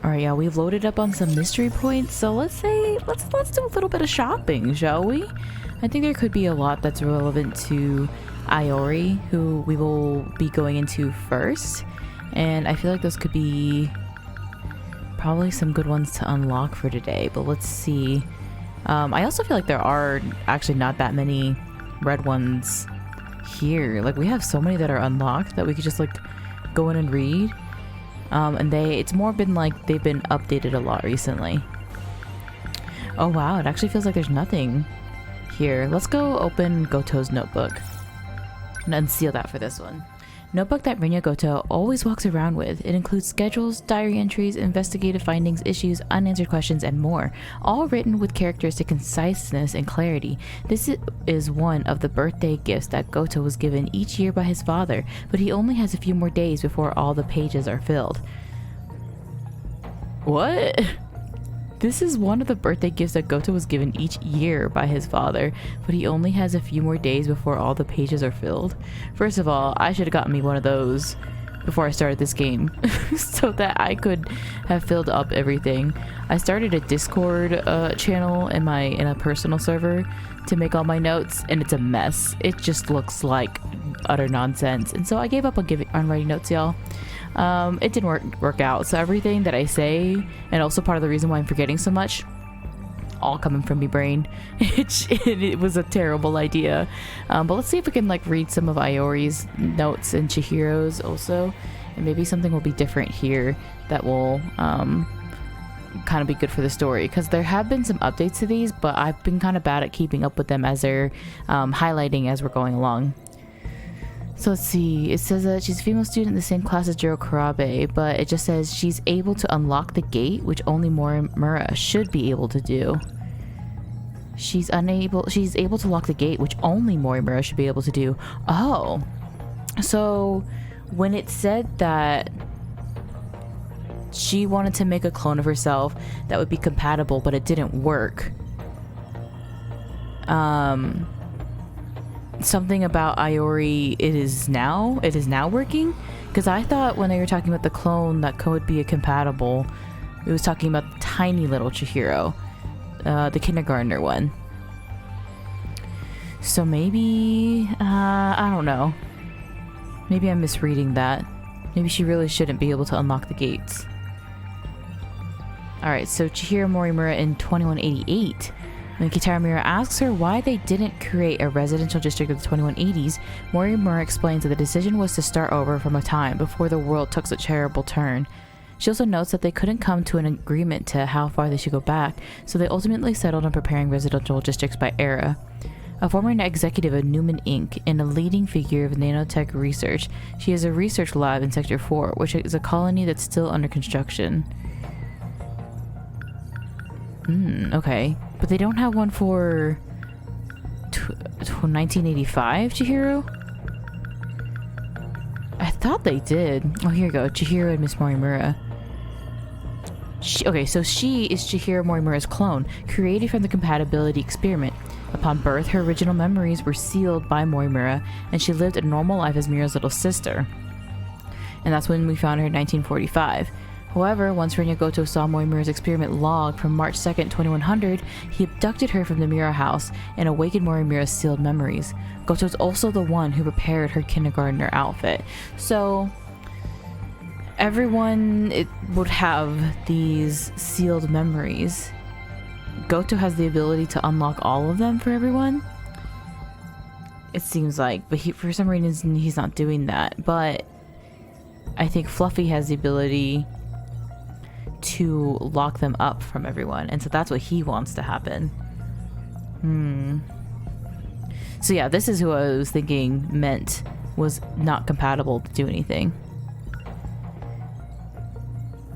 Alright, yeah, we've loaded up on some mystery points, so let's do a little bit of shopping, shall we? I think there could be a lot that's relevant to Iori, who we will be going into first. And I feel like those could be probably some good ones to unlock for today, but let's see. I also feel like there are actually not that many red ones here. Like, we have so many that are unlocked that we could just like go in and read. And it's more been like they've been updated a lot recently. Oh wow, it actually feels like there's nothing here. Let's go open Goto's notebook and unseal that for this one. Notebook that Rinya Goto always walks around with. It includes schedules, diary entries, investigative findings, issues, unanswered questions, and more, all written with characteristic conciseness and clarity. This is one of the birthday gifts that Goto was given each year by his father, but he only has a few more days before all the pages are filled. What? This is one of the birthday gifts that Goto was given each year by his father, but he only has a few more days before all the pages are filled. First of all, I should have gotten me one of those before I started this game so that I could have filled up everything. I started a Discord channel in a personal server to make all my notes, and it's a mess. It just looks like utter nonsense, and so I gave up on writing notes, y'all. It didn't work out, so everything that I say, and also part of the reason why I'm forgetting so much, all coming from my brain. It was a terrible idea. But let's see if we can like read some of Iori's notes and Chihiro's also, and maybe something will be different here that will kind of be good for the story, because there have been some updates to these, but I've been kind of bad at keeping up with them as they're highlighting as we're going along. So let's see, it says that she's a female student in the same class as Juro Kurabe, but it just says she's able to unlock the gate, which only Morimura should be able to do. She's able to lock the gate, which only Morimura should be able to do. Oh, so when it said that she wanted to make a clone of herself that would be compatible, but it didn't work. Something about Iori, it is now working, because I thought when they were talking about the clone that could be a compatible, it was talking about the tiny little Chihiro, the kindergartner one. So maybe I don't know, maybe I'm misreading that. Maybe she really shouldn't be able to unlock the gates. Alright, so Chihiro Morimura in 2188. When Kitara Miura asks her why they didn't create a residential district of the 2180s, Morimura explains that the decision was to start over from a time before the world took such a terrible turn. She also notes that they couldn't come to an agreement to how far they should go back, so they ultimately settled on preparing residential districts by era. A former executive of Newman Inc. and a leading figure of nanotech research, she has a research lab in Sector 4, which is a colony that's still under construction. Okay. But they don't have one for 1985, Chihiro? I thought they did. Oh, here you go. Chihiro and Miss Morimura. Okay, so she is Chihiro Morimura's clone, created from the compatibility experiment. Upon birth, her original memories were sealed by Morimura, and she lived a normal life as Mira's little sister. And that's when we found her in 1945. However, once Rinya Goto saw Morimura's experiment log from March 2nd, 2100, he abducted her from the Mira house and awakened Morimura's sealed memories. Goto's also the one who prepared her kindergartner outfit. So, everyone would have these sealed memories. Goto has the ability to unlock all of them for everyone. It seems like, but for some reason he's not doing that. But I think Fluffy has the ability to lock them up from everyone, and so that's what he wants to happen. So yeah, this is who I was thinking meant was not compatible to do anything.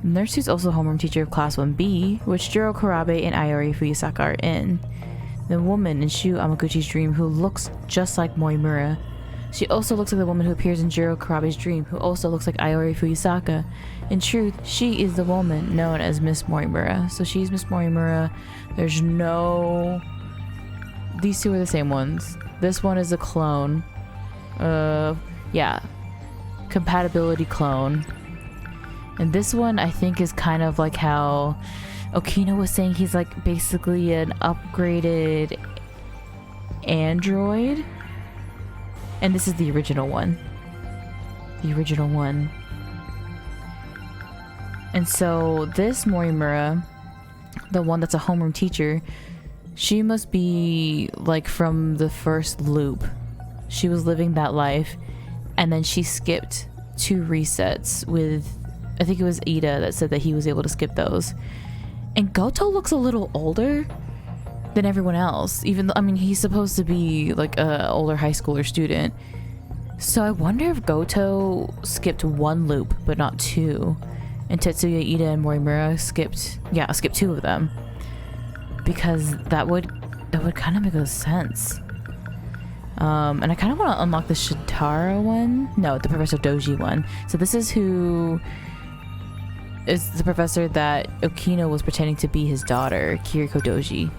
Nurse who's also homeroom teacher of class 1B, which Juro Kurabe and Iori Fuyusaka are in. The woman in Shu Amaguchi's dream who looks just like Morimura. She also looks like the woman who appears in Juro Kurabe's dream, who also looks like Iori Fuyusaka. In truth, she is the woman known as Miss Morimura. So she's Miss Morimura. There's no... These two are the same ones. This one is a clone. Yeah. Compatibility clone. And this one I think is kind of like how Okino was saying he's like basically an upgraded android. And this is the original one. The original one. And so this Morimura, the one that's a homeroom teacher, she must be like from the first loop. She was living that life and then she skipped 2 resets with, I think it was Ida that said that he was able to skip those. And Goto looks a little older than everyone else, even though, I mean, he's supposed to be like a older high schooler student. So I wonder if Goto skipped 1 loop but not 2, and Tetsuya, Ida, and Morimura skipped 2 of them, because that would kind of make sense. And I kind of want to unlock the Shitara one. No, the Professor Doji one. So this is who is the professor that Okino was pretending to be his daughter, Kiriko Doji.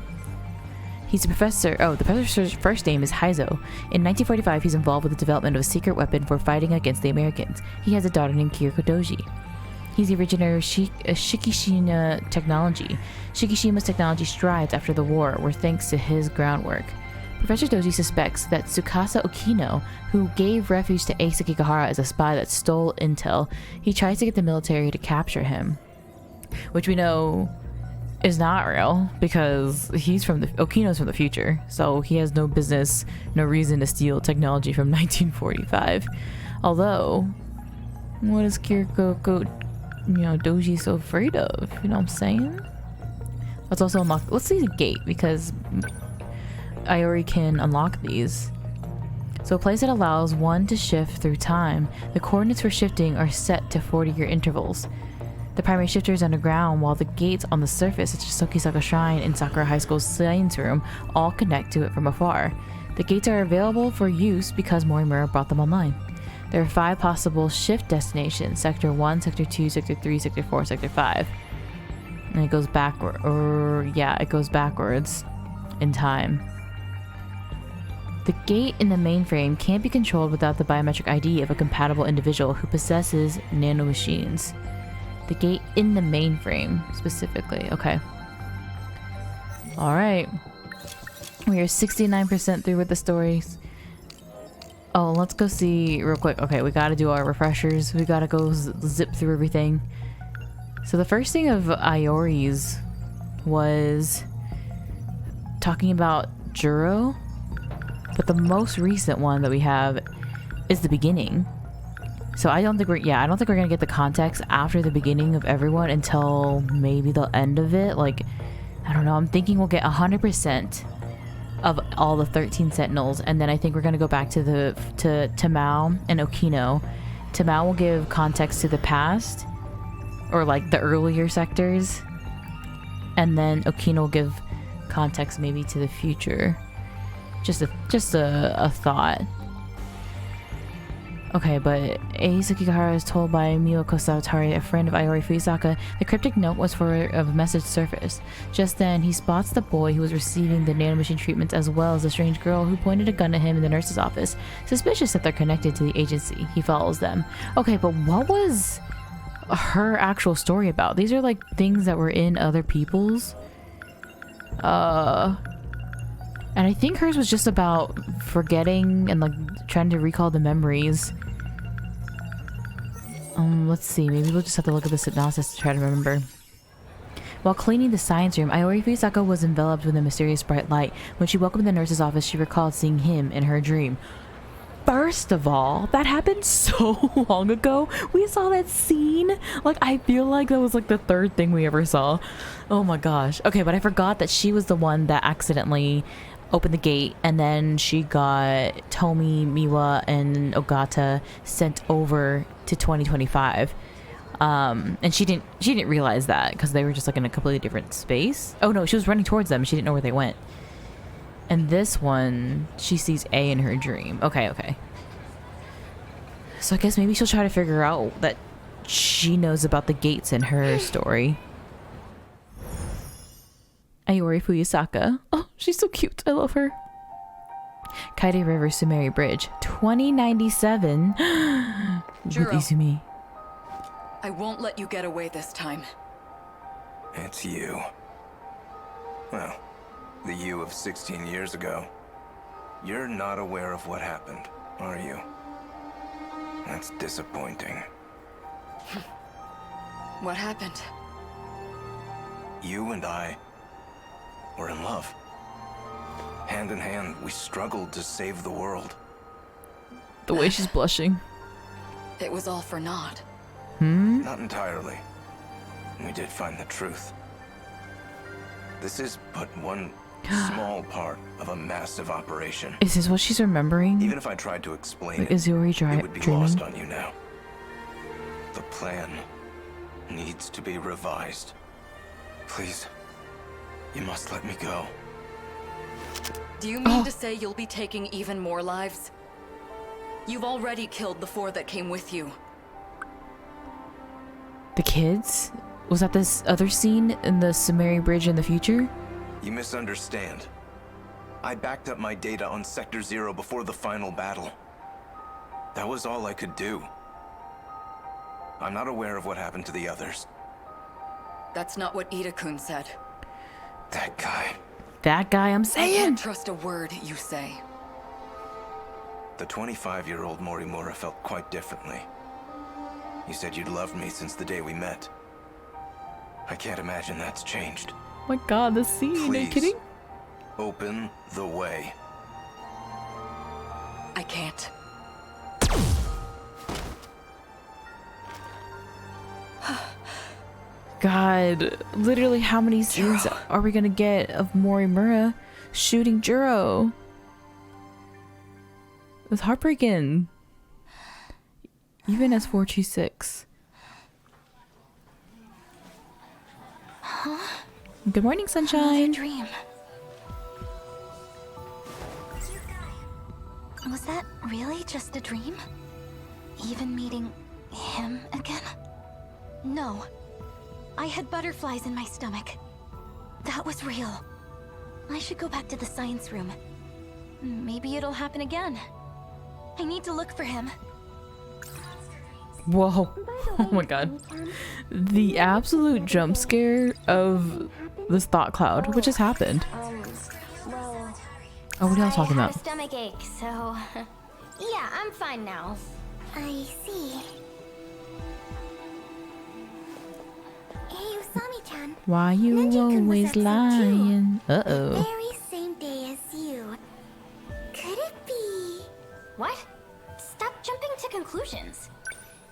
He's a professor. Oh, the professor's first name is Heizo. In 1945, he's involved with the development of a secret weapon for fighting against the Americans. He has a daughter named Kiriko Doji. He's the originator of Shikishima technology. Shikishima's technology strides after the war, were thanks to his groundwork. Professor Doji suspects that Tsukasa Okino, who gave refuge to Ace Sekigahara, is a spy that stole intel. He tries to get the military to capture him, which we know is not real because Okino's from the future, so he has no business, no reason to steal technology from 1945. Although, what is Kiriko Doji so afraid of? You know what I'm saying? Let's also unlock. Let's see the gate because Iori can unlock these. So a place that allows one to shift through time. The coordinates for shifting are set to 40-year intervals. The primary shifter is underground, while the gates on the surface, such as Sokisaka Shrine and Sakura High School's science room, all connect to it from afar. The gates are available for use because Morimura brought them online. There are 5 possible shift destinations: Sector 1, Sector 2, Sector 3, Sector 4, Sector 5. And it goes backward, it goes backwards in time. The gate in the mainframe can't be controlled without the biometric ID of a compatible individual who possesses nanomachines. The gate in the mainframe, specifically. Okay. Alright. We are 69% through with the stories. Oh, let's go see real quick. Okay, we gotta do our refreshers. We gotta go zip through everything. So the first thing of Iori's was talking about Juro. But the most recent one that we have is the beginning. So I don't think we're gonna get the context after the beginning of everyone until maybe the end of it. Like, I don't know. I'm thinking we'll get 100% of all the 13 Sentinels, and then I think we're gonna go back to Tamao and Okino. Tamao will give context to the past, or like the earlier sectors, and then Okino will give context maybe to the future. Just a thought. Okay, but Ace Sekigahara is told by Miyako Sawatari, a friend of Iori Fuyusaka, the cryptic note was for a message surface. Just then, he spots the boy who was receiving the nanomachine treatments, as well as the strange girl who pointed a gun at him in the nurse's office. Suspicious that they're connected to the agency, he follows them. Okay, but what was her actual story about? These are like things that were in other people's. And I think hers was just about forgetting and like trying to recall the memories. Let's see, maybe we'll just have to look at the synopsis to try to remember. While cleaning the science room, Iori Fuyusaka was enveloped with a mysterious bright light. When she woke up in the nurse's office, she recalled seeing him in her dream. First of all, that happened so long ago. We saw that scene. Like, I feel like that was like the 3rd thing we ever saw. Oh my gosh. Okay, but I forgot that she was the one that accidentally opened the gate, and then she got Tomi, Miwa, and Ogata sent over to 2025. And she didn't realize that because they were just like in a completely different space. Oh no, she was running towards them. She didn't know where they went. And this one, she sees A in her dream. Okay. So I guess maybe she'll try to figure out that she knows about the gates in her story. Iori Fuyusaka. Oh, she's so cute. I love her. Kaide River Sumeri Bridge. 2097. With Izumi. I won't let you get away this time. It's you. Well, the you of 16 years ago. You're not aware of what happened, are you? That's disappointing. What happened? You and I were in love. Hand in hand, we struggled to save the world. The way she's blushing. It was all for naught. Not entirely. We did find the truth. This is but one small part of a massive operation. Is this what she's remembering? Even if I tried to explain Like, it, is Iori it would be dreaming? lost on you now. The plan needs to be revised. Please, you must let me go. Do you mean to say you'll be taking even more lives? You've already killed the 4 that came with you. The kids? Was that this other scene in the Sumeri Bridge in the future? You misunderstand. I backed up my data on Sector 0 before the final battle. That was all I could do. I'm not aware of what happened to the others. That's not what Ida-kun said. That guy. That guy I'm I saying! can't trust a word you say. The 25-year-old Morimura felt quite differently. You said you'd loved me since the day we met. I can't imagine that's changed. Oh my god, the scene, are you Please, kidding? open the way. I can't. God, literally how many scenes Juro. are we gonna get of Morimura shooting Juro? It's heartbreaking. Even as 426. Good morning, sunshine. Dream. Was that really just a dream? Even meeting him again? No. I had butterflies in my stomach. That was real. I should go back to the science room. Maybe it'll happen again. I need to look for him. Whoa. Oh my god. The absolute jump scare of this thought cloud, which has happened. Well, Oh, what are y'all talking I about? had a stomach ache, so yeah, I'm fine now. I see. Hey, Usami-chan. Why you Ninja-kun was always upset too. lying? Uh-oh. Very same day as you. Could it be? What? Stop jumping to conclusions.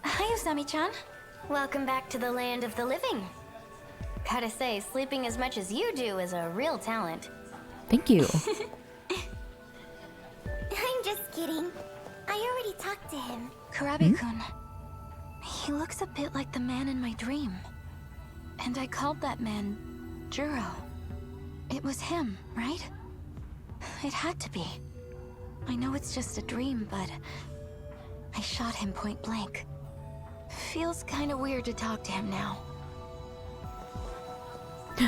Hi, Usami-chan. Welcome back to the land of the living. Gotta say, sleeping as much as you do is a real talent. Thank you. I'm just kidding. I already talked to him. Karabi-kun. He looks a bit like the man in my dream. And I called that man Juro. It was him, right? It had to be. I know it's just a dream, but I shot him point blank. Feels kind of weird to talk to him now.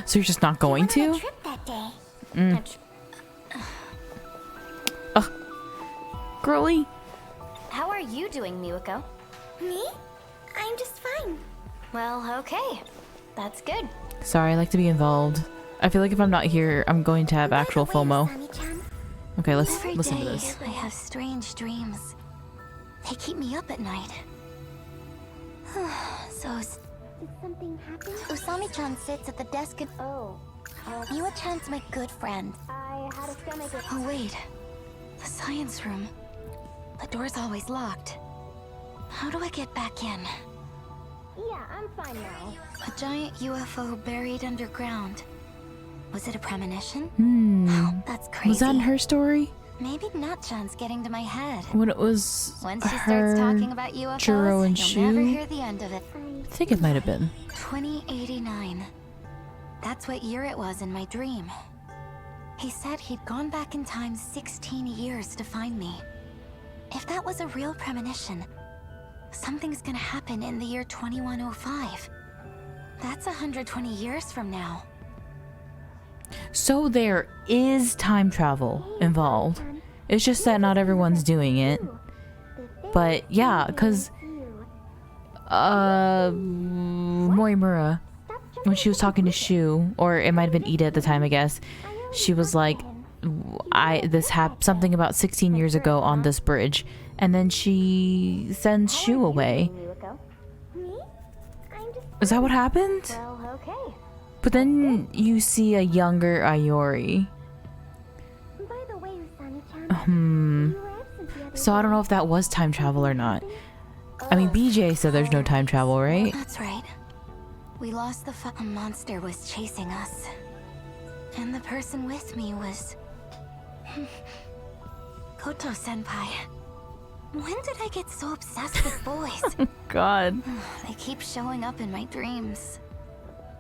So you're just not going to? Trip that day. Girly. How are you doing, Miwako? Me? I'm just fine. Well, okay. That's good. Sorry, I like to be involved. I feel like if I'm not here, I'm going to have actual FOMO. Okay, let's Every listen to day, this. I have strange dreams. They keep me up at night. So, did something happen? Usami-chan sits at the desk and... Oh. Miwa-chan's my good friend. I had a stomach... Oh, wait. The science room. The door's always locked. How do I get back in? Yeah, I'm fine now. A giant UFO buried underground. Was it a premonition? Oh, that's crazy. Was that in her story? Maybe Natchan's getting to my head. When it was Once she her, starts talking about UFOs, Juro and you'll never Shu? hear the end of it. I think it might have been. 2089. That's what year it was in my dream. He said he'd gone back in time 16 years to find me. If that was a real premonition, something's gonna happen in the year 2105. That's 120 years from now. So there is time travel involved. It's just that not everyone's doing it. But yeah, because Morimura, when she was talking to Shu, or it might have been Ida at the time, I guess. She was like, something about 16 years ago on this bridge, and then she sends Shu away. Is that what happened? But then you see a younger Iori. So I don't know if that was time travel or not. I mean, BJ said there's no time travel, right? That's right. We lost the a monster was chasing us. And the person with me was... Koto-senpai. When did I get so obsessed with boys? God. They keep showing up in my dreams.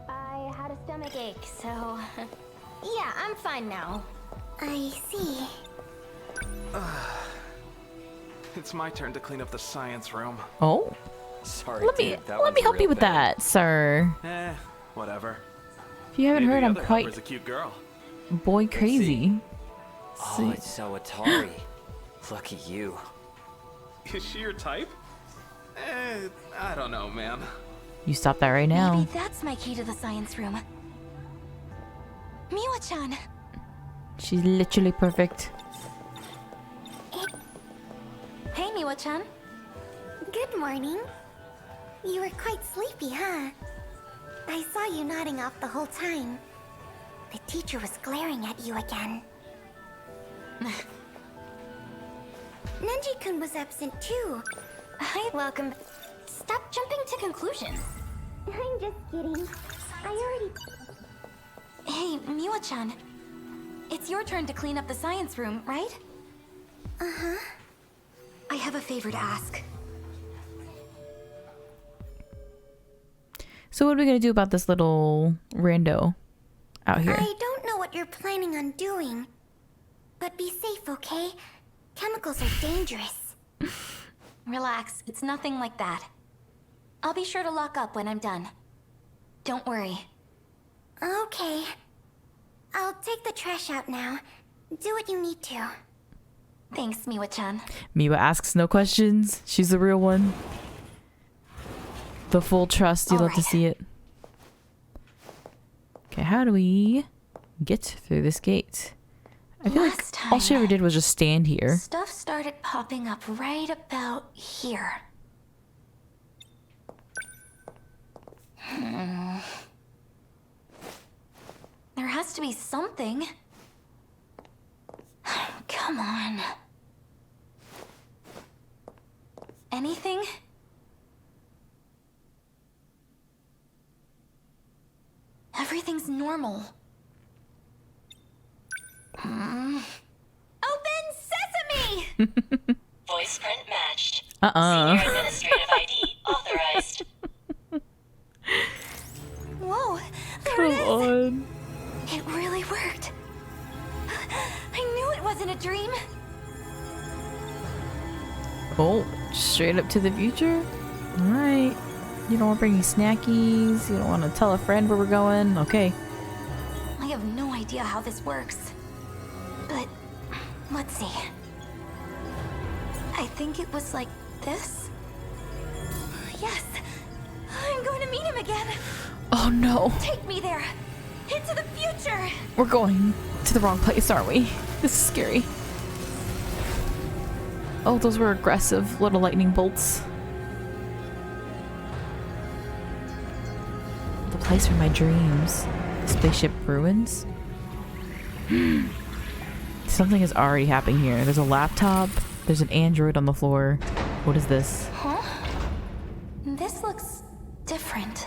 I had a stomach ache, so... yeah, I'm fine now. I see. It's my turn to clean up the science room. Oh. Sorry, Let me help you with that, sir. Whatever. If you haven't heard, I'm quite a cute girl. boy crazy. Oh, it's so Atari. Lucky you. Is she your type? I don't know, man. You stop that right now. Maybe that's my key to the science room. Miwa-chan. She's literally perfect. Hey, Miwa-chan. Good morning. You were quite sleepy, huh? I saw you nodding off the whole time. The teacher was glaring at you again. Nenji-kun was absent too. Hi, welcome. Stop jumping to conclusions. I'm just kidding. I already... Hey, Miwa-chan. It's your turn to clean up the science room, right? Uh-huh. I have a favor to ask. So what are we gonna do about this little rando out here? I don't know what you're planning on doing. But be safe, okay? Chemicals are dangerous. Relax, it's nothing like that. I'll be sure to lock up when I'm done. Don't worry. Okay. I'll take the trash out now. Do what you need to. Thanks, Miwa-chan. Miwa asks no questions. She's the real one. The full trust. You love to see it. Okay, how do we get through this gate? I feel like all she ever did was just stand here. Stuff started popping up right about here. There has to be something. Come on. Anything? Everything's normal. Open sesame! Voice print matched. Uh-uh. Senior administrative ID authorized. Whoa, there Come it is! on. It really worked. I knew it wasn't a dream. Oh, straight up to the future? Alright. You don't want to bring any snackies? You don't want to tell a friend where we're going? Okay. I have no idea how this works. But, let's see. I think it was like this? Yes! I'm going to meet him again! Oh no. Take me there! Into the future! We're going to the wrong place, aren't we? This is scary. Oh, those were aggressive little lightning bolts. The place from my dreams. Spaceship ruins? Something is already happening here. There's a laptop. There's an android on the floor. What is this? Huh? This looks different.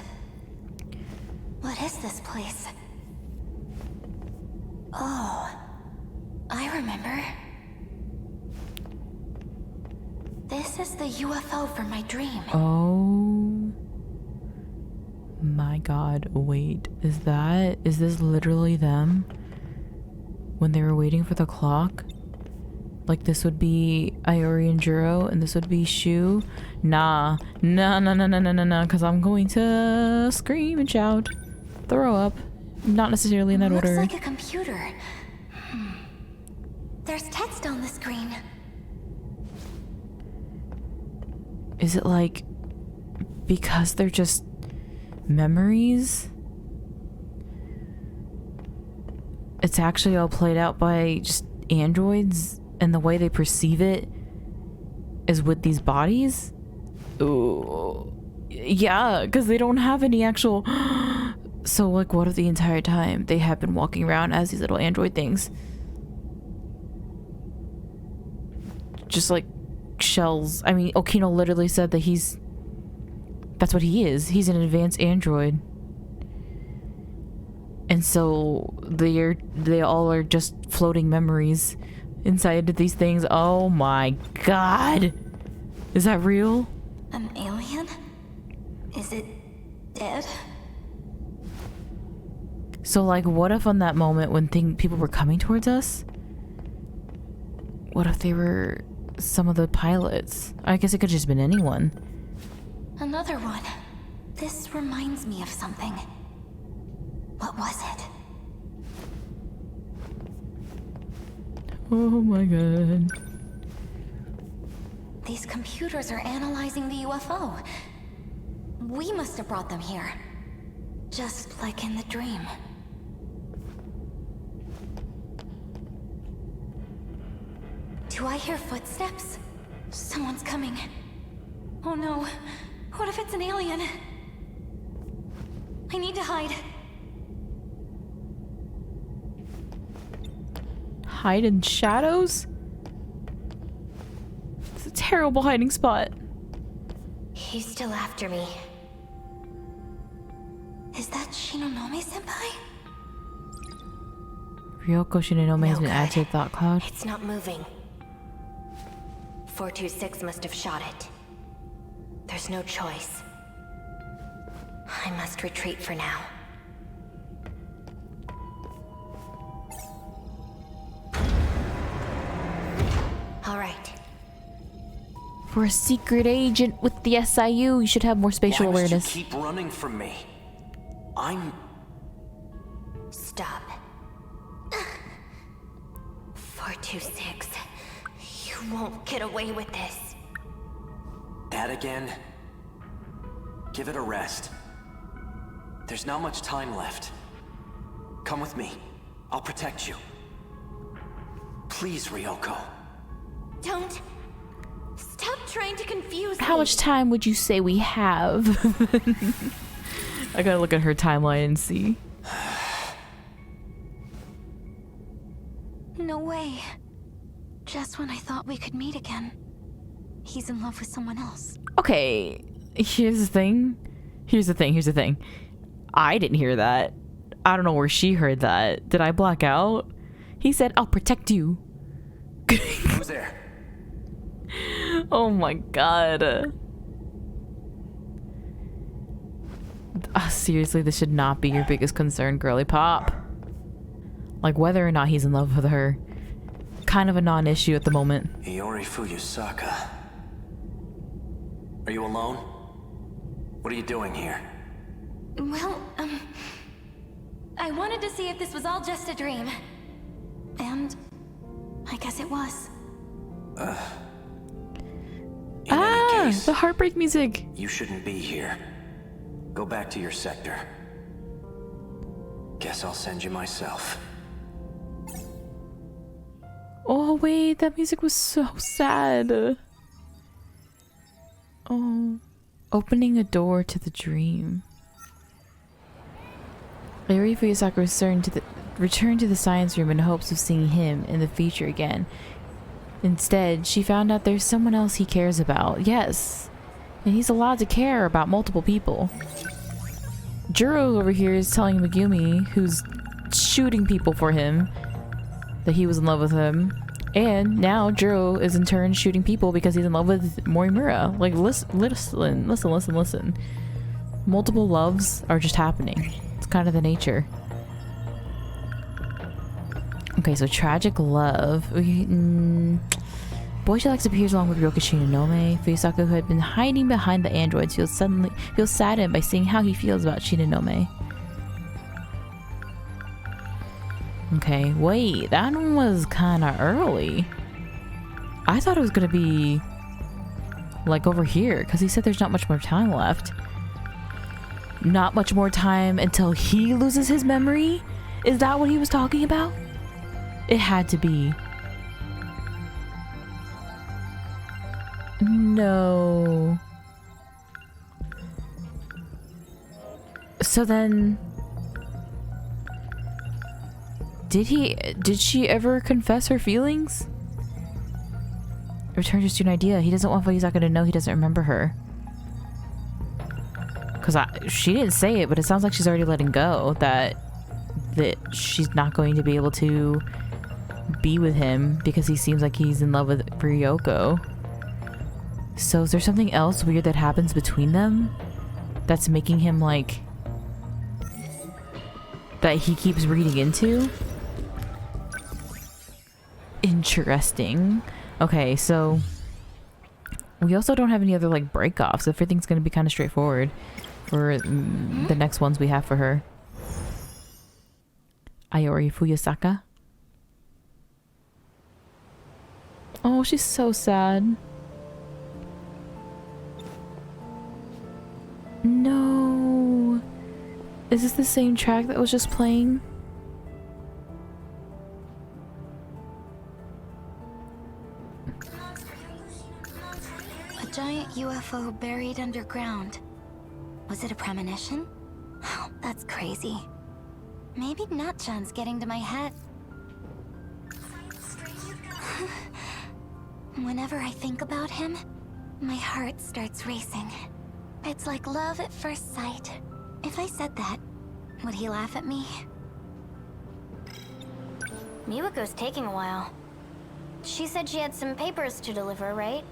What is this place? Oh, I remember. This is the UFO from my dream. Oh my god, wait. Is this literally them? When they were waiting for the clock? Like this would be Iori and Juro, and this would be Shu? Nah, because I'm going to scream and shout. Throw up. Not necessarily in that order. Looks like a computer. There's text on the screen. Is it like because they're just memories, it's actually all played out by just androids, and the way they perceive it is with these bodies? Ooh. Yeah, because they don't have any actual... So, like, what if the entire time they have been walking around as these little android things? Just like shells. I mean, Okino literally said that that's what he is. He's an advanced android. And so they all are just floating memories inside of these things. Oh my god. Is that real? An alien? Is it dead? So, like, what if on that moment when people were coming towards us, what if they were some of the pilots? I guess it could have just been anyone. Another one. This reminds me of something. What was it? Oh my god. These computers are analyzing the UFO. We must have brought them here. Just like in the dream. Do I hear footsteps? Someone's coming. Oh no. What if it's an alien? I need to hide. Hide in shadows? It's a terrible hiding spot. He's still after me. Is that Shinonome-senpai? Ryoko Shinonome has been added to the thought cloud. It's not moving. 426 must have shot it. There's no choice. I must retreat for now. All right. For a secret agent with the SIU, you should have more spatial Why must awareness. you keep running from me? I'm... Stop. 426. You won't get away with this. That again? Give it a rest. There's not much time left. Come with me. I'll protect you. Please, Ryoko. Don't. Stop trying to confuse me. How much time would you say we have? I gotta look at her timeline and see. No way. Just when I thought we could meet again. He's in love with someone else. Okay, here's the thing. Here's the thing. I didn't hear that. I don't know where she heard that. Did I black out? He said, I'll protect you. Who's there? Oh my god. Seriously, this should not be your biggest concern, girly pop. Like, whether or not he's in love with her. Kind of a non-issue at the moment. Iori Fuyusaka. Are you alone? What are you doing here? Well, I wanted to see if this was all just a dream. And I guess it was. In any case, The heartbreak music. you shouldn't be here. Go back to your sector. Guess I'll send you myself. Oh wait, that music was so sad. Oh, opening a door to the dream. Iori Fuyusaka returned to the science room in hopes of seeing him in the future again. Instead, she found out there's someone else he cares about. Yes, and he's allowed to care about multiple people. Juro over here is telling Megumi, who's shooting people for him, that he was in love with him. And now Juro is in turn shooting people because he's in love with Morimura. Like, listen. Multiple loves are just happening. It's kind of the nature. Okay, so tragic love. Boy she likes appears along with Ryoko Shinonome. Fuyusaka, who had been hiding behind the androids, feels saddened by seeing how he feels about Shinonome. Okay, wait, that one was kind of early. I thought it was gonna be like over here, because he said there's not much more time left. not much more time until he loses his memory? Is that what he was talking about? It had to be. No. So then, did she ever confess her feelings? Return your student idea. He doesn't want Fuyusaka to know he doesn't remember her. Because she didn't say it, but it sounds like she's already letting go. That she's not going to be able to be with him because he seems like he's in love with Ryoko. So is there something else weird that happens between them that's making him like... that he keeps reading into? Interesting. Okay, so we also don't have any other like break-offs. Everything's gonna be kind of straightforward for the next ones we have for her. Iori Fuyusaka. Oh, she's so sad. No. Is this the same track that was just playing? A giant UFO buried underground. Was it a premonition? Oh, that's crazy. Maybe Natchan's getting to my head. Whenever I think about him, my heart starts racing. It's like love at first sight. If I said that, would he laugh at me? Miwako's taking a while. She said she had some papers to deliver, right?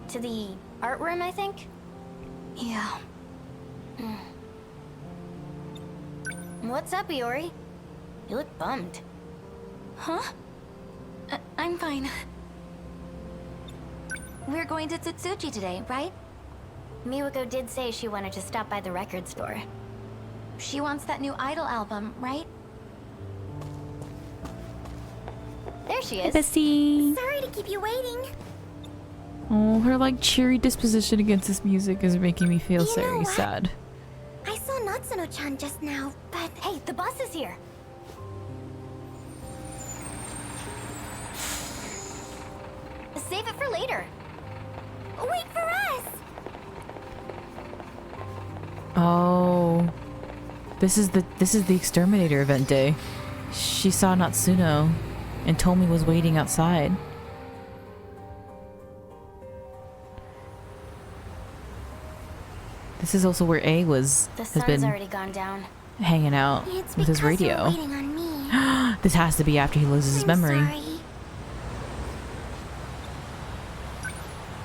To the art room, I think? Yeah. What's up, Iori? You look bummed. Huh? I'm fine. We're going to Tsutsuji today, right? Miwako did say she wanted to stop by the record store. She wants that new Idol album, right? There she is. Bessie. Sorry to keep you waiting. Oh, her like cheery disposition against this music is making me feel You know very what? sad. I saw Natsuno-chan just now, but... Hey, the bus is here. Save it for later. Wait for us! Oh. This is the exterminator event day. She saw Natsuno and Tomi was waiting outside. This is also where A has The sun's been already gone down. hanging out It's with his because you're radio. waiting on me. This has to be after he loses his I'm memory. sorry.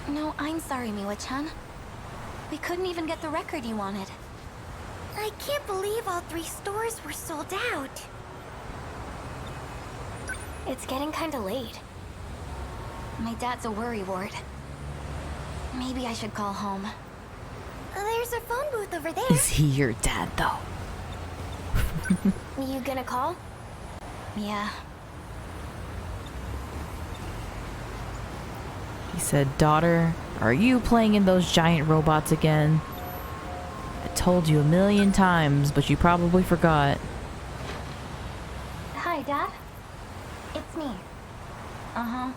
No, I'm sorry, Miwa-chan. We couldn't even get the record you wanted. I can't believe all 3 stores were sold out. It's getting kinda late. My dad's a worrywart. Maybe I should call home. There's a phone booth over there. Is he your dad though? You gonna call? Yeah. He said, "Daughter, are you playing in those giant robots again? I told you 1,000,000 times, but you probably forgot." Hi, Dad. It's me. Uh-huh.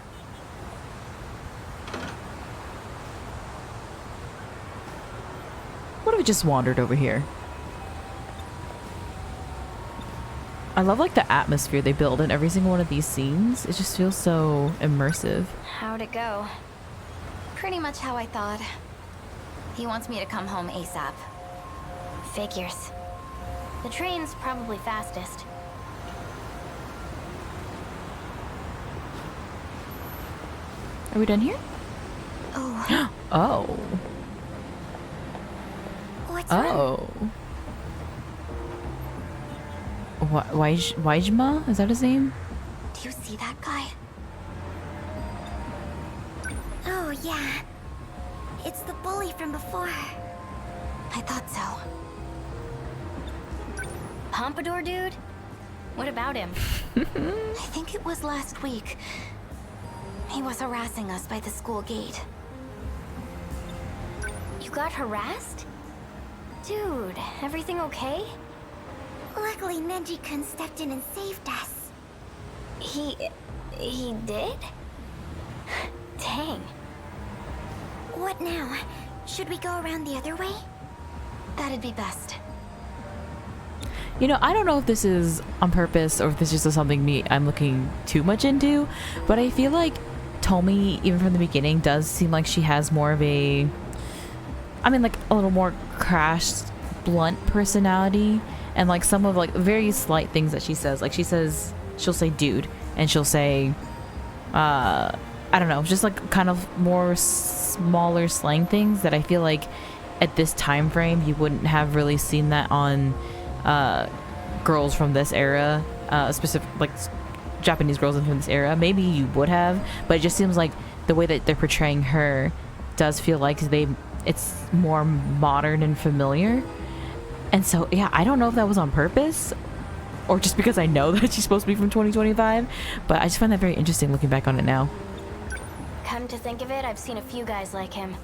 What if we just wandered over here? I love like the atmosphere they build in every single one of these scenes. It just feels so immersive. How'd it go? Pretty much how I thought. He wants me to come home ASAP. Figures. The train's probably fastest. Are we done here? Oh, Oh. what's wrong? Oh. Waijima? Is that his name? Do you see that guy? Oh, yeah. It's the bully from before. I thought so. Pompadour dude? What about him? I think it was last week. He was harassing us by the school gate. You got harassed? Dude, everything okay? Luckily, Neji-kun stepped in and saved us. He did? Dang. What now? Should we go around the other way? That'd be best. You know, I don't know if this is on purpose or if this is just something I'm looking too much into, but I feel like Tomi, even from the beginning, does seem like she has more of a, I mean, like a little more crashed, blunt personality, and like some of like very slight things that she says. Like she'll say dude, and she'll say, I don't know, just like kind of more smaller slang things that I feel like at this time frame you wouldn't have really seen that on girls from this era, specific like Japanese girls from this era. Maybe you would have, but it just seems like the way that they're portraying her does feel like it's more modern and familiar. And so yeah, I don't know if that was on purpose or just because I know that she's supposed to be from 2025, but I just find that very interesting looking back on it now. Come to think of it, I've seen a few guys like him.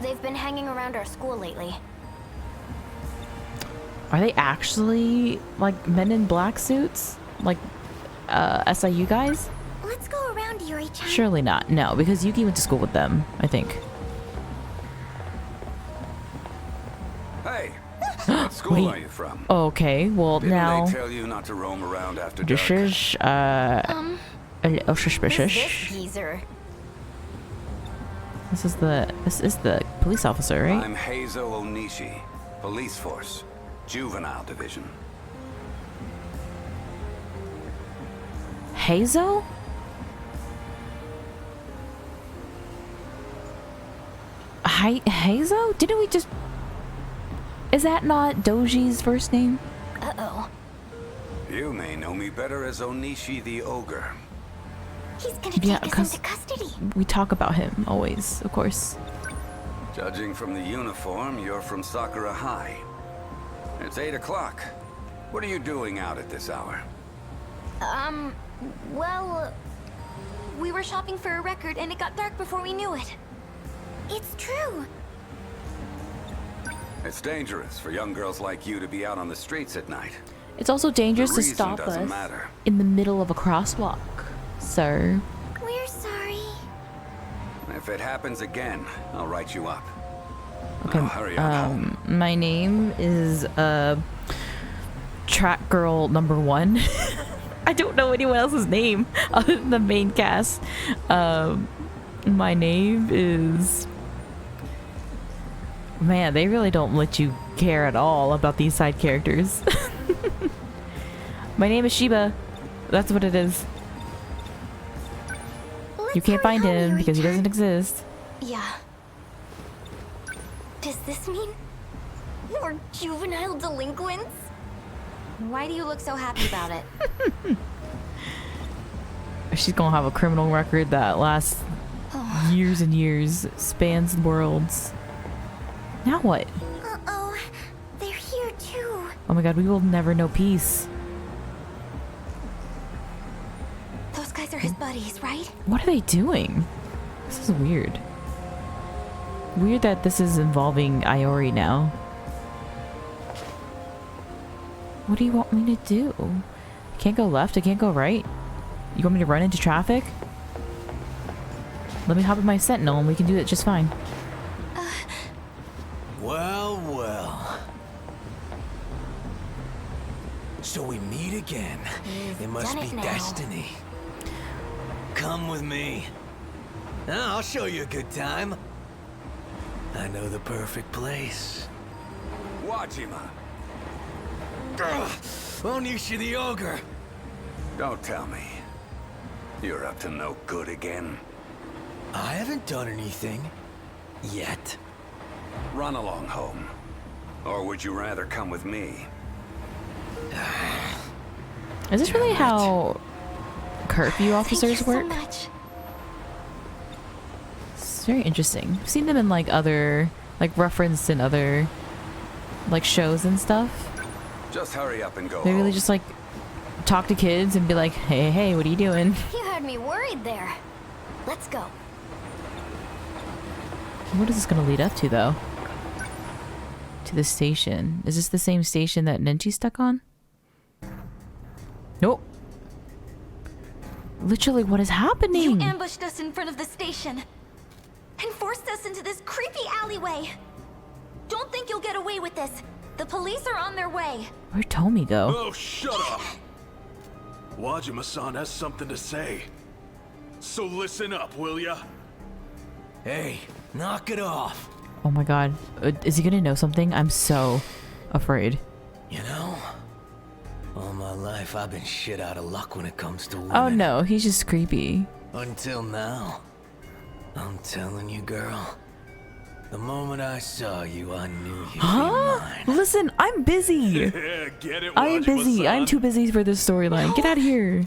They've been hanging around our school lately. Are they actually like men in black suits? Like SIU guys? Let's go around, Iori-chan. Surely not. No, because Yuki went to school with them, I think. Hey, what school are you from? Okay, well Didn't now they tell you not to roam around after this dark? is a little suspicious. Who's this geezer? This is the police officer, right? I'm Heizo Onishi, police force, juvenile division. Heizo? Heizo? Didn't we just... Is that not Doji's first name? Uh-oh. You may know me better as Onishi the Ogre. He's gonna take us into custody. We talk about him, always, of course. Judging from the uniform, you're from Sakura High. It's 8 o'clock. What are you doing out at this hour? Well, we were shopping for a record and it got dark before we knew it. It's true. It's dangerous for young girls like you to be out on the streets at night. It's also dangerous The to reason stop doesn't us matter. in the middle of a crosswalk, sir. We're sorry. If it happens again, I'll write you up. Okay, Now hurry on home. my name is Track Girl number 1. I don't know anyone else's name other than the main cast. My name is... Man, they really don't let you care at all about these side characters. My name is Shiba. That's what it is. You can't find him because he doesn't exist. Yeah. Does this mean we're juvenile delinquents? Why do you look so happy about it? She's gonna have a criminal record that lasts years and years, spans worlds. Now what? Uh-oh. They're here too. Oh my god, we will never know peace. Those guys are his buddies, right? What are they doing? This is weird. Weird that this is involving Iori now. What do you want me to do? I can't go left, I can't go right. You want me to run into traffic? Let me hop in my Sentinel and we can do it just fine. Well, well. So we meet again. It must be destiny. Come with me. I'll show you a good time. I know the perfect place. Wajima. Onishi the Ogre. Don't tell me. You're up to no good again. I haven't done anything. Yet. Run along home. Or would you rather come with me? Is this really how curfew officers work? So much. It's very interesting. I've seen them in like other, like referenced in other like shows and stuff. Just hurry up and go They really home. just like talk to kids and be like, hey, hey, what are you doing? You had me worried there. Let's go. What is this gonna lead up to though? to the station. Is this the same station that Nenchi's stuck on? Nope. Literally, what is happening? You ambushed us in front of the station and forced us into this creepy alleyway. Don't think you'll get away with this. The police are on their way. Where'd Tomi go? Oh, shut up! Wajima-san has something to say. So listen up, will ya? Hey, knock it off. Oh my god. Is he gonna know something? I'm so afraid. You know, all my life I've been shit out of luck when it comes to women. Oh no, he's just creepy. Until now. I'm telling you, girl. The moment I saw you, I knew you'd be mine. Listen, I'm busy. Yeah, get it, I'm busy. I'm too busy for this storyline. Get out of here.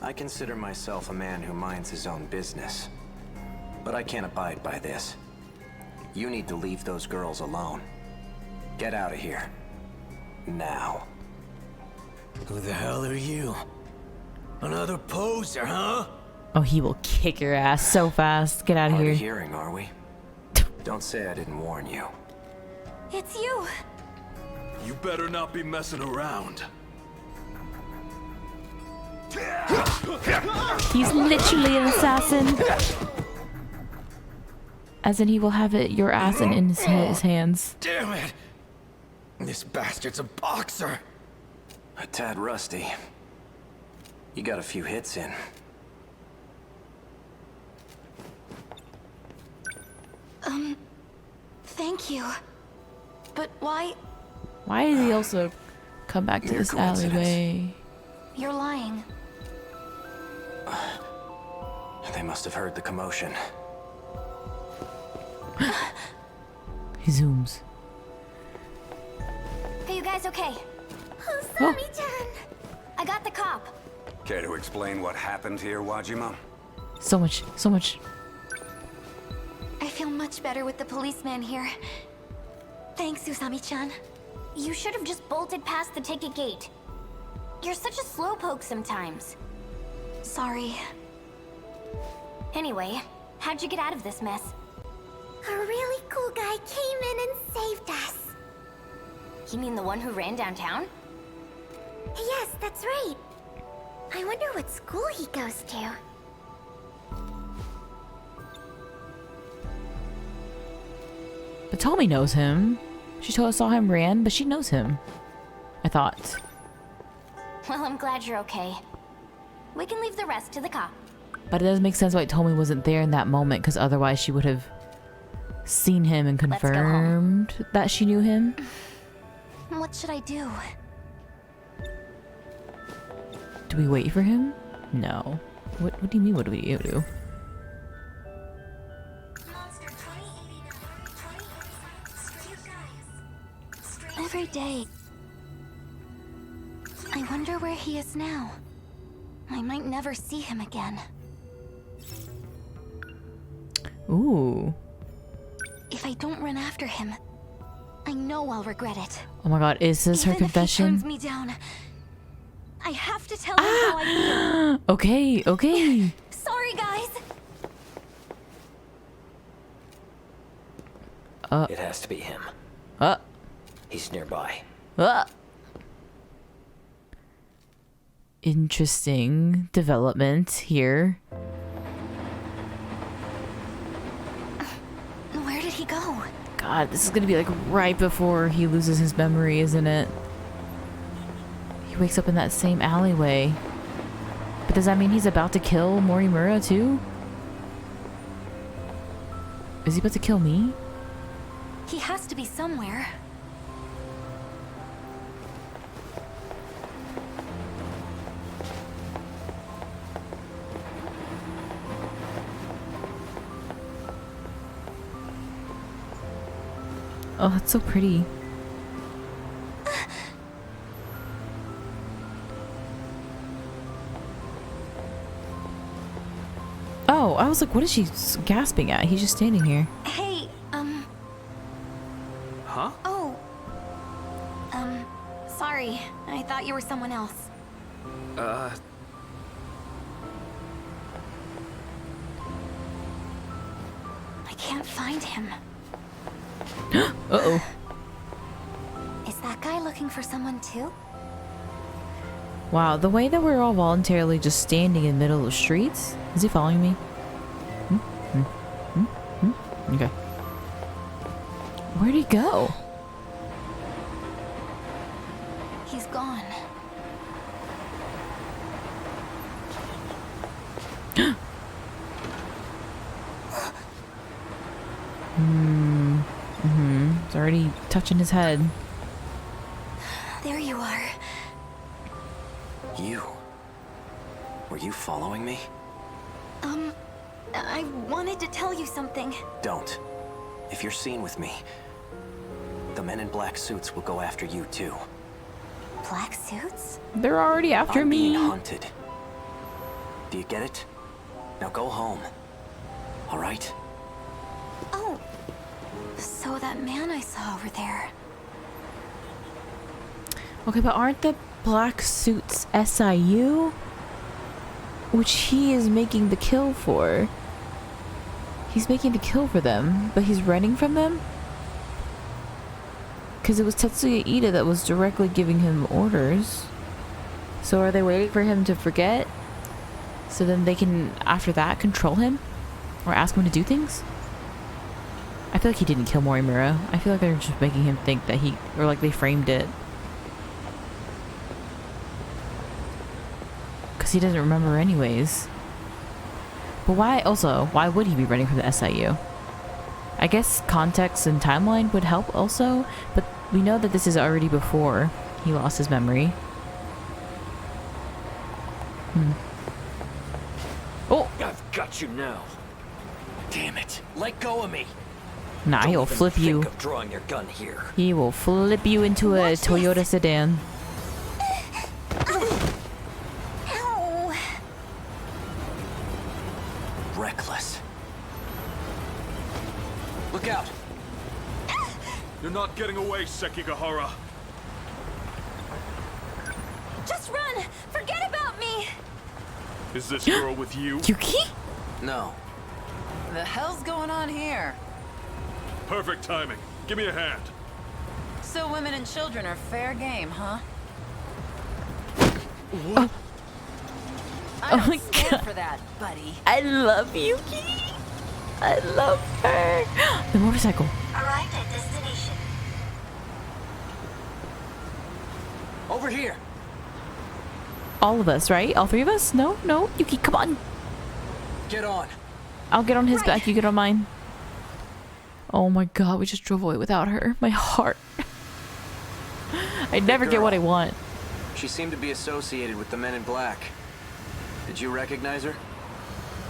I consider myself a man who minds his own business. But I can't abide by this. You need to leave those girls alone. Get out of here. Now. Who the hell are you? Another poser, huh? Oh, he will kick your ass so fast. Get out of Hard here. of hearing, are we? Don't say I didn't warn you. It's you. You better not be messing around. He's literally an assassin. As in, he will have it your ass in his hands. Damn it! This bastard's a boxer. A tad rusty. You got a few hits in. Thank you. But why? Why did he also come back to Mere this coincidence. alleyway? You're lying. They must have heard the commotion. He zooms. Are you guys okay? Usami-chan! I got the cop. Care to explain what happened here, Wajima? So much. I feel much better with the policeman here. Thanks, Usami-chan. You should have just bolted past the ticket gate. You're such a slowpoke sometimes. Sorry. Anyway, how'd you get out of this mess? A really cool guy came in and saved us. You mean the one who ran downtown? Yes, that's right. I wonder what school he goes to. But Tomi knows him. She saw him ran, but she knows him. I thought. Well, I'm glad you're okay. We can leave the rest to the cop. But it does make sense why Tomi wasn't there in that moment, because otherwise she would have seen him and Let's go home. confirmed that she knew him. What should I do? Do we wait for him? No. What do you mean, what do we do? Every day. I wonder where he is now. I might never see him again. Ooh. If I don't run after him, I know I'll regret it. Oh my god, is this her Even if he confession? turns me down, I have to tell him how I feel. Okay. Sorry, guys. It has to be him. He's nearby. Interesting development here. Where did he go? God, this is gonna be like right before he loses his memory, isn't it? He wakes up in that same alleyway. But does that mean he's about to kill Morimura too? Is he about to kill me? He has to be somewhere. Oh, that's so pretty. Oh, I was like, what is she gasping at? He's just standing here. Hey, Huh? oh. Sorry. I thought you were someone else. I can't find him. Uh-oh. that guy looking for someone too? Wow, the way that we're all voluntarily just standing in the middle of the streets. Is he following me? Okay. Where'd he go? He's gone. It's already touching his head. There you are. You? Were you following me? I wanted to tell you something. Don't. If you're seen with me, the men in black suits will go after you too. Black suits? They're already after I'm me. being hunted. Do you get it? Now go home. All right? Oh, so that man I saw over there. Okay, but aren't the black suits SIU? Which he is making the kill for. He's making the kill for them, but he's running from them? Because it was Tetsuya Ida that was directly giving him orders. So are they waiting for him to forget? So then they can, after that, control him? Or ask him to do things? I feel like he didn't kill Morimura. I feel like they're just making him think that he, or like they framed it. Because he doesn't remember anyways. But why would he be running from the SIU? I guess context and timeline would help also, but we know that this is already before he lost his memory. Oh! I've got you now. Damn it. Let go of me. Nah, Don't he'll even flip you. think of drawing your gun here. He will flip you into a Toyota sedan. Ow. Reckless. Look out! You're not getting away, Sekigahara. Just run! Forget about me! Is this girl with you? Yuki? No. The hell's going on here? Perfect timing. Give me a hand. So women and children are fair game, huh? What? I Oh don't my stand God. for that, buddy. I love Yuki. I love her. The motorcycle. Arrived at destination. Over here! All of us, right? All three of us? No, no. Yuki, come on. Get on! I'll get on his back. You get on mine. Oh my God, we just drove away without her. My heart. I never get what I want. She seemed to be associated with the men in black. Did you recognize her?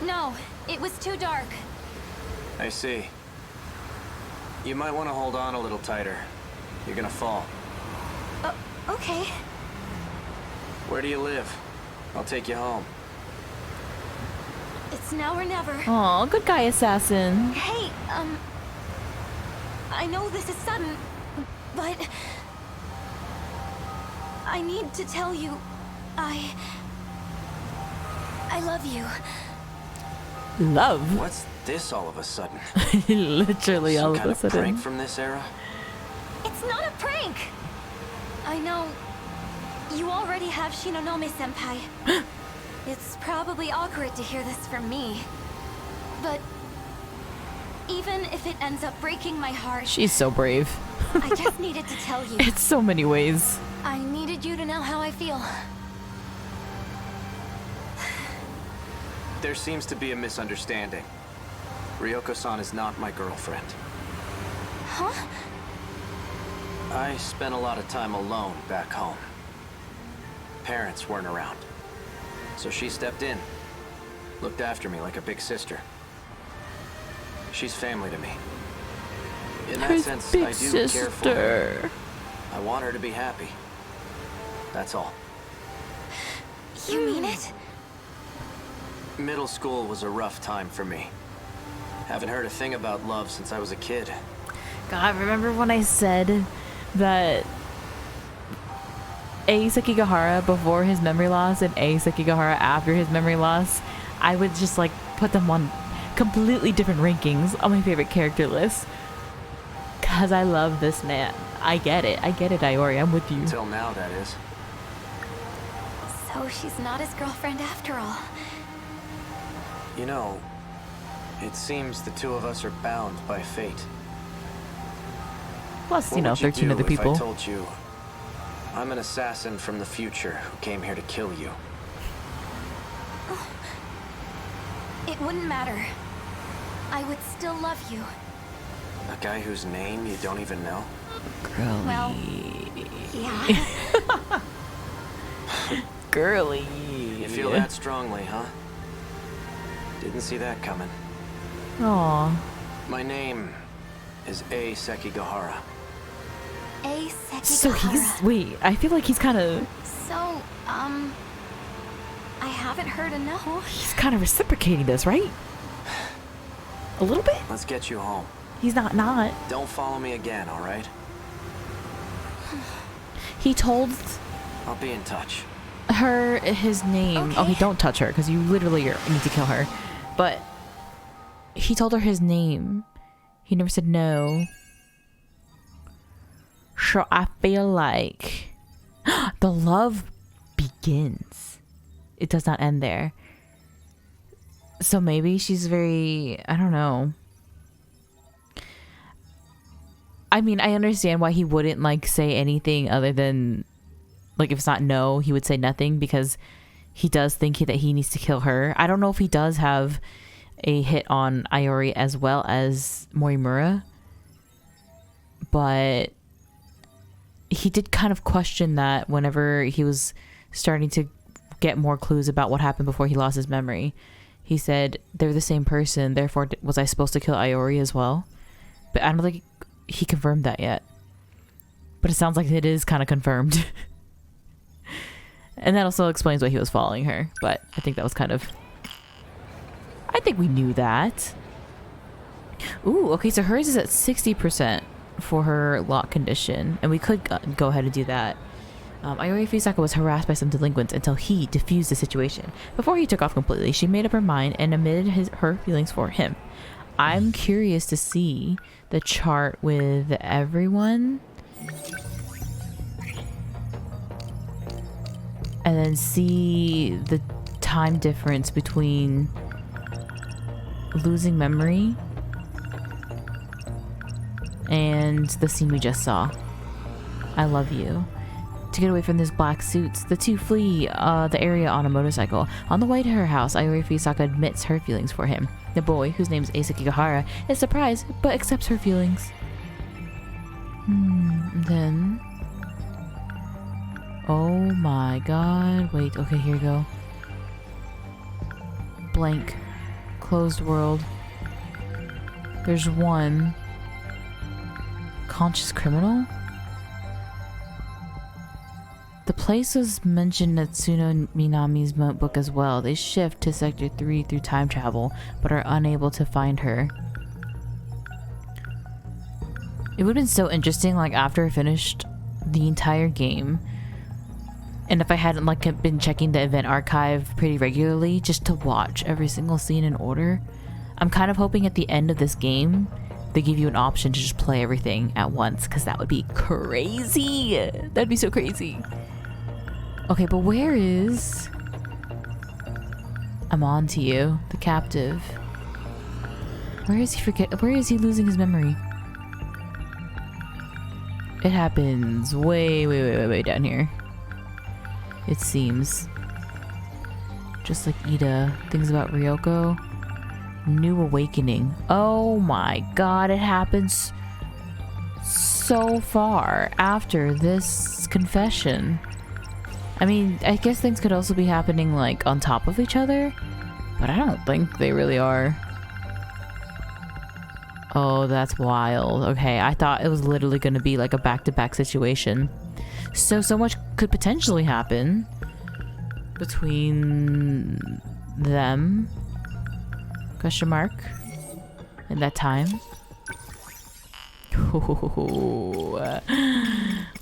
No, it was too dark. I see. You might want to hold on a little tighter. You're gonna fall. Okay. Where do you live? I'll take you home. It's now or never. Aw, good guy assassin. Hey, I know this is sudden, but I need to tell you, I love you. Love? What's this all of a sudden? Literally all Some of kind a of sudden. prank from this era? It's not a prank! I know you already have Shinonome-senpai. It's probably awkward to hear this from me, but even if it ends up breaking my heart, She's so brave. I just needed to tell you. In so many ways. I needed you to know how I feel. There seems to be a misunderstanding. Ryoko-san is not my girlfriend. Huh? I spent a lot of time alone back home. Parents weren't around. So she stepped in. Looked after me like a big sister. She's family to me. In that sense, I do care for her. I want her to be happy. That's all. You mean it? Middle school was a rough time for me. Haven't heard a thing about love since I was a kid. God, remember when I said that A. Sekigahara before his memory loss and A. Sekigahara after his memory loss? I would just like put them on completely different rankings on my favorite character list. Cause I love this man. I get it, Iori. I'm with you. Until now, that is. So she's not his girlfriend after all. You know, it seems the two of us are bound by fate. Plus, What would 13 do other people. If I told you I'm an assassin from the future who came here to kill you? It wouldn't matter. I would still love you. A guy whose name you don't even know? Girly. Well, yeah. Girly. You feel that strongly, huh? Didn't see that coming. Aww. My name is A. Sekigahara. A Sekigahara. So he's... Wait, I feel like he's kind of... So, I haven't heard a no. He's kind of reciprocating this, right? A little bit? Let's get you home. He's not. Don't follow me again, all right? He told I'll be in touch. her his name. Okay. Okay, don't touch her, because you literally need to kill her. But he told her his name. He never said no. So I feel like the love begins. It does not end there. So maybe she's very... I don't know. I mean, I understand why he wouldn't, like, say anything other than... Like, if it's not no, he would say nothing, because he does think that he needs to kill her. I don't know if he does have a hit on Iori as well as Morimura. But he did kind of question that whenever he was starting to get more clues about what happened before he lost his memory. He said, they're the same person, therefore was I supposed to kill Iori as well? But I don't think he confirmed that yet. But it sounds like it is kind of confirmed. And that also explains why he was following her. But I think that was kind of... I think we knew that. Ooh, okay, so hers is at 60% for her lock condition. And we could go ahead and do that. Iori Fusaka was harassed by some delinquents until he diffused the situation. Before he took off completely, she made up her mind and admitted her feelings for him. I'm curious to see the chart with everyone. And then see the time difference between losing memory and the scene we just saw. I love you. To get away from these black suits, the two flee the area on a motorcycle. On the way to her house, Iori Fusaka admits her feelings for him. The boy, whose name is Sekigahara, is surprised but accepts her feelings. Then... Oh my god. Wait, okay, here we go. Blank. Closed world. There's one. Conscious criminal? The place was mentioned at Tsuno Minami's book as well. They shift to Sector 3 through time travel, but are unable to find her. It would have been so interesting, like, after I finished the entire game, and if I hadn't, like, been checking the event archive pretty regularly, just to watch every single scene in order. I'm kind of hoping at the end of this game, they give you an option to just play everything at once, because that would be crazy. That'd be so crazy. Okay, but where is... I'm on to you, the captive. Where is he losing his memory? It happens way down here. It seems. Just like Ida. Things about Ryoko. New awakening. Oh my god, it happens so far after this confession. I mean, I guess things could also be happening, like, on top of each other, but I don't think they really are. Oh, that's wild. Okay, I thought it was literally going to be, like, a back-to-back situation. So much could potentially happen between them, question mark, in that time.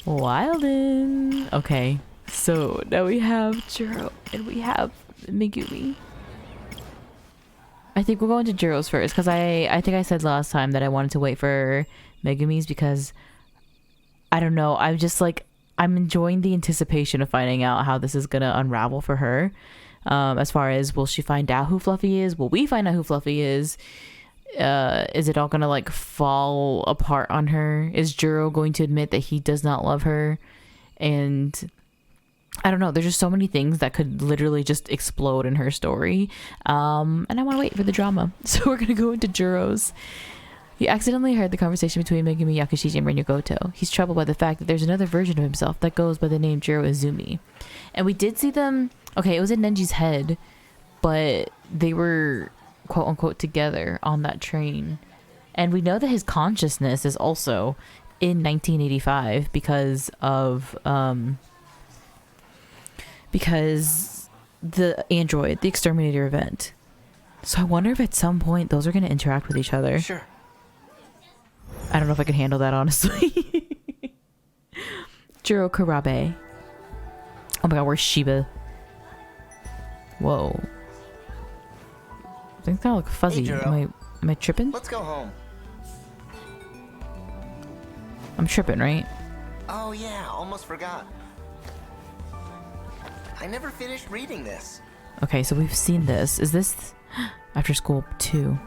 Wildin'. Okay. So now we have Juro and we have Megumi. I think we'll go into Juro's first, because I think I said last time that I wanted to wait for Megumi's because I don't know. I'm just like, I'm enjoying the anticipation of finding out how this is gonna unravel for her. As far as, will she find out who Fluffy is? Will we find out who Fluffy is? Is it all gonna like fall apart on her? Is Juro going to admit that he does not love her? And I don't know. There's just so many things that could literally just explode in her story. And I want to wait for the drama. So we're gonna go into Juro's. He accidentally heard the conversation between Megumi Yakushiji and Renu Goto. He's troubled by the fact that there's another version of himself that goes by the name Juro Izumi. And we did see them. Okay, it was in Nenji's head, but they were quote unquote together on that train. And we know that his consciousness is also in 1985 because of the android, the exterminator event. So I wonder if at some point those are going to interact with each other. Sure. I don't know if I can handle that, honestly. Juro Karabe. Oh my god, where's Shiba? Whoa. Things kind of look fuzzy. Hey, Juro. Am I tripping? Let's go home. I'm tripping, right? Oh yeah, almost forgot. I never finished reading this. Okay, so we've seen this. Is this After School 2?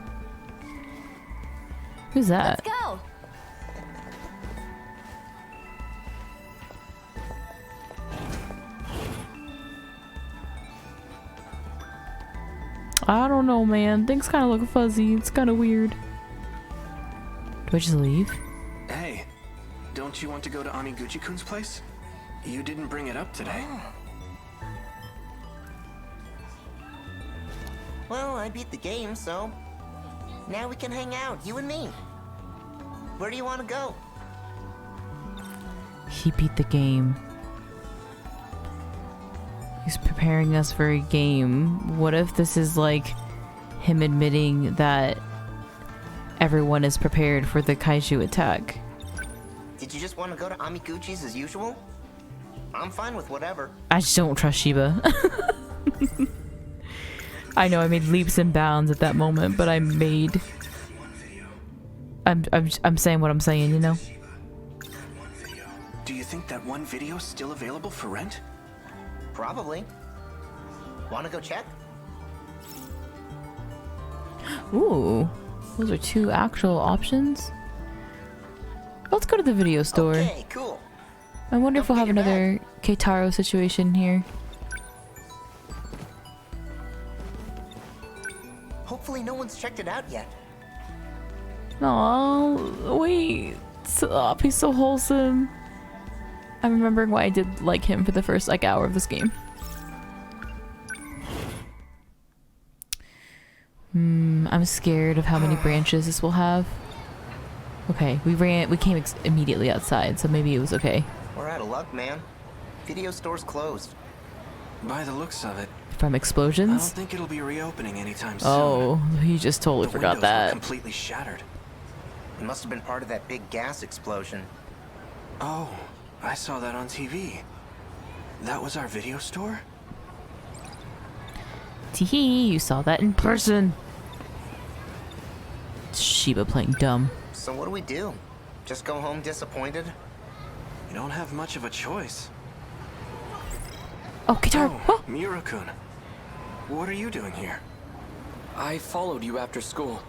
Who's that? Let's go. I don't know, man. Things kind of look fuzzy. It's kind of weird. Do I just leave? Hey, don't you want to go to Amiguchi-kun's place? You didn't bring it up today. Well, I beat the game, so now we can hang out, you and me. Where do you want to go? He beat the game. He's preparing us for a game. What if this is like him admitting that everyone is prepared for the kaiju attack? Did you just want to go to Amiguchi's as usual? I'm fine with whatever. I just don't trust Shiba. I know I made leaps and bounds at that moment, but I'm saying what I'm saying, you know? Do you think that one video's still available for rent? Probably. Want to go check? Ooh, those are two actual options. Let's go to the video store. Okay, cool. I wonder if we'll have another Keitaro situation here. Hopefully no one's checked it out yet. Aw, wait. Stop, he's so wholesome. I'm remembering why I did like him for the first like hour of this game. I'm scared of how many branches this will have. Okay, we came immediately outside, so maybe it was okay. We're out of luck, man. Video store's closed. By the looks of it, From I explosions? don't think it'll be reopening anytime soon. Oh, he just totally The forgot windows were that. completely shattered. It must have been part of that big gas explosion. Oh, I saw that on TV. That was our video store? Teehee, you saw that in person. Shiba playing dumb. So what do we do? Just go home disappointed? You don't have much of a choice. Oh, guitar! Oh, Miura-kun. What are you doing here? I followed you after school.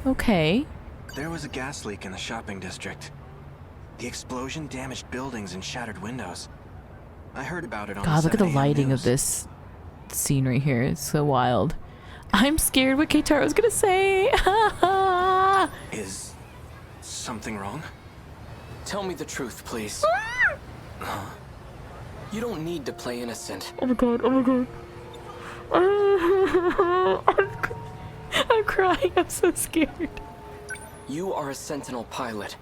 Okay. There was a gas leak in the shopping district. The explosion damaged buildings and shattered windows. I heard about it on God, look at the 7 a.m. lighting news. of this scene right here. It's so wild. I'm scared what Keitaro's gonna say. Is something wrong? Tell me the truth, please. Huh? You don't need to play innocent. Oh my god, oh my god. I'm crying, I'm so scared. You are a Sentinel pilot.